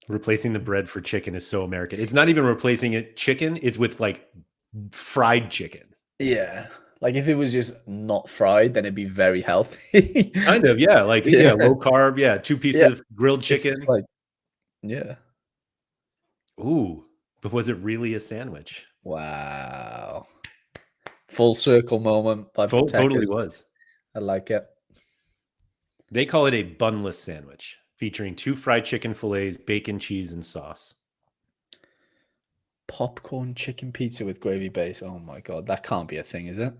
Replacing the bread for chicken is so American. It's not even replacing it chicken. It's with like fried chicken. Yeah. Like if it was just not fried, then it'd be very healthy. Kind of, yeah. Like, yeah, low carb. Yeah, 2 pieces Yeah. of grilled It's just chicken. like, yeah. Ooh, but was it really a sandwich? Wow. Full circle moment by Totally Patekers. was. I like it. They call it a bunless sandwich, featuring 2 fried chicken fillets, bacon, cheese, and sauce. Popcorn chicken pizza with gravy base. Oh my god, that can't be a thing, is it?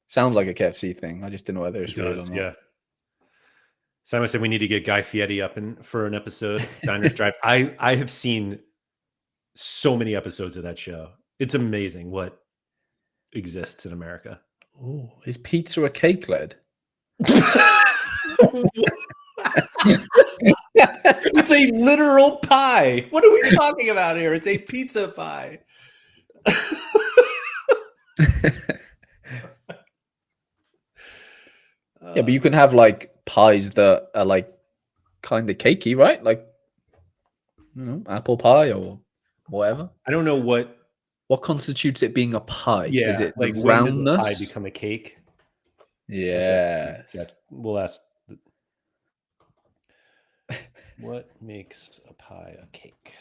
Sounds like a KFC thing. I just don't know whether it's It real or does, not. yeah. Simon said we need to get Guy Fieri up for an episode. Diners Drive. I have seen so many episodes of that show. It's amazing what exists in America. Oh, is pizza a cake led? It's a literal pie. What are we talking about here? It's a pizza pie. Yeah, but you can have like pies that are like kind of cakey, right? Like, you know, apple pie or whatever. I don't know what. What constitutes it being a pie? Yeah, Is it the like when does the pie roundness? become a cake? Yes. Yeah, we'll ask. What makes a pie a cake?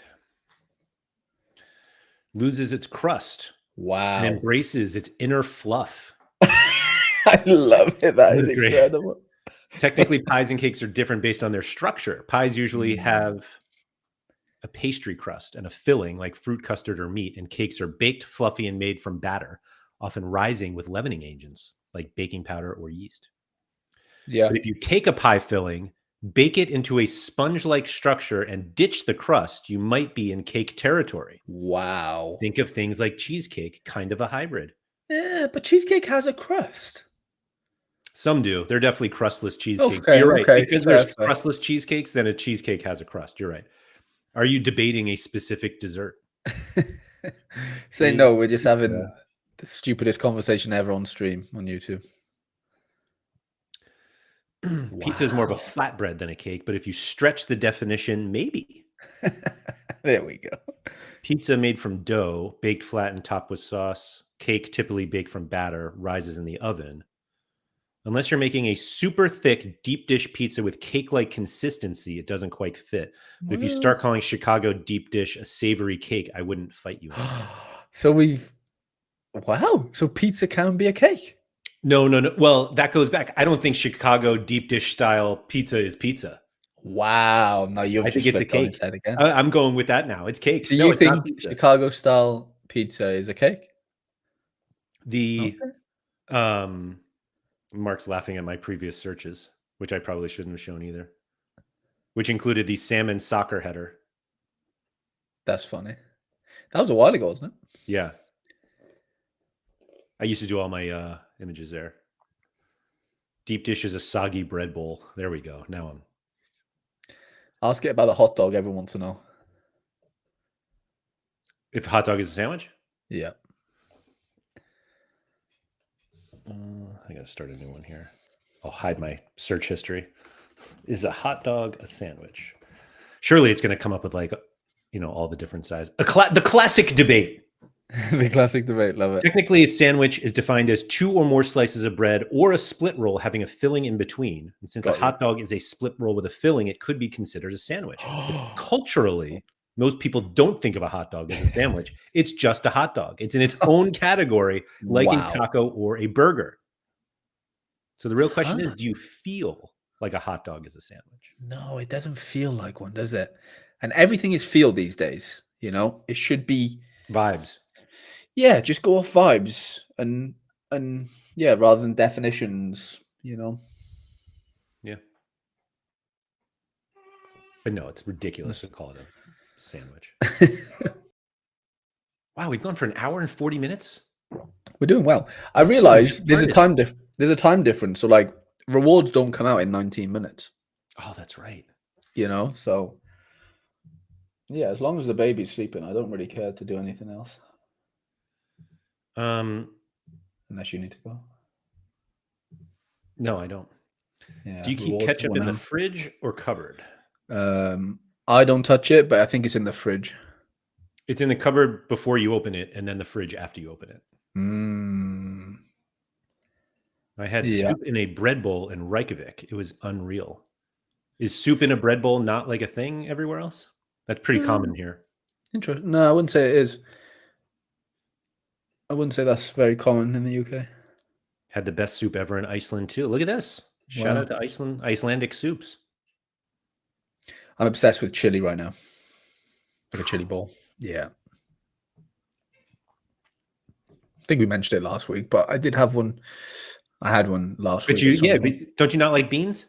Loses its crust Wow. and embraces its inner fluff. I love it. That is Great. incredible. Technically, pies and cakes are different based on their structure. Pies usually have a pastry crust and a filling like fruit, custard, or meat, and cakes are baked, fluffy, and made from batter, often rising with leavening agents like baking powder or yeast. Yeah. But if you take a pie filling, bake it into a sponge-like structure, and ditch the crust, you might be in cake territory. Wow. Think of things like cheesecake, kind of a hybrid. Yeah, but cheesecake has a crust. Some do. They're definitely crustless cheesecakes. Okay, You're right. okay, Because fair, there's fair. crustless cheesecakes, then a cheesecake has a crust. You're right. Are you debating a specific dessert? Say Cake, no, we're just having pizza. the stupidest conversation ever on stream on YouTube. Pizza is more of a flatbread than a cake, but if you stretch the definition, maybe. There we go. Pizza made from dough, baked flat and topped with sauce. Cake typically baked from batter, rises in the oven. Unless you're making a super thick deep dish pizza with cake-like consistency, it doesn't quite fit. But if you start calling Chicago deep dish a savory cake, I wouldn't fight you. So wow. So pizza can be a cake. No. Well, that goes back. I don't think Chicago deep dish style pizza is pizza. Wow. No, you've I just think it's a flipped on cake. its head again. I'm going with that now. It's cake. So No, you it's not think pizza. Chicago style pizza is a cake? The Mark's laughing at my previous searches, which I probably shouldn't have shown either, which included the salmon soccer header. That's funny. That was a while ago, wasn't it? Yeah. I used to do all my images there. Deep dish is a soggy bread bowl. There we go. Now I'm. Ask it about the hot dog. Everyone wants to know. If a hot dog is a sandwich? Yeah. I got to start a new one here. I'll hide my search history. Is a hot dog a sandwich? Surely it's going to come up with like, all the different sizes. The classic debate. The classic debate. Love it. Technically, a sandwich is defined as 2 or more slices of bread or a split roll having a filling in between. And since a hot dog is a split roll with a filling, it could be considered a sandwich. But culturally, most people don't think of a hot dog as a sandwich. It's just a hot dog. It's in its own category, like a taco or a burger. So the real question is, do you feel like a hot dog is a sandwich? No, it doesn't feel like one, does it? And everything is feel these days. It should be Vibes. Yeah, just go off vibes and yeah, rather than definitions. Yeah. But no, it's ridiculous to call it a sandwich. Wow, we've gone for an hour and 40 minutes. We're doing well. I realized there's a time difference. So like rewards don't come out in 19 minutes. Oh, that's right. So yeah, as long as the baby's sleeping, I don't really care to do anything else. Unless you need to go. No, I don't. Yeah, do you keep ketchup in the fridge or cupboard? I don't touch it, but I think it's in the fridge. It's in the cupboard before you open it, and then the fridge after you open it. I had Yeah. soup in a bread bowl in Reykjavik. It was unreal. Is soup in a bread bowl not like a thing everywhere else? That's pretty common here. Interesting. No, I wouldn't say it is. I wouldn't say that's very common in the UK. Had the best soup ever in Iceland too. Look at this. Shout Wow. out to Iceland, Icelandic soups. I'm obsessed with chili right now. Like a chili bowl. Yeah. I think we mentioned it last week, but I did have one. I had one last But week. you, at some yeah, point. but don't you not like beans?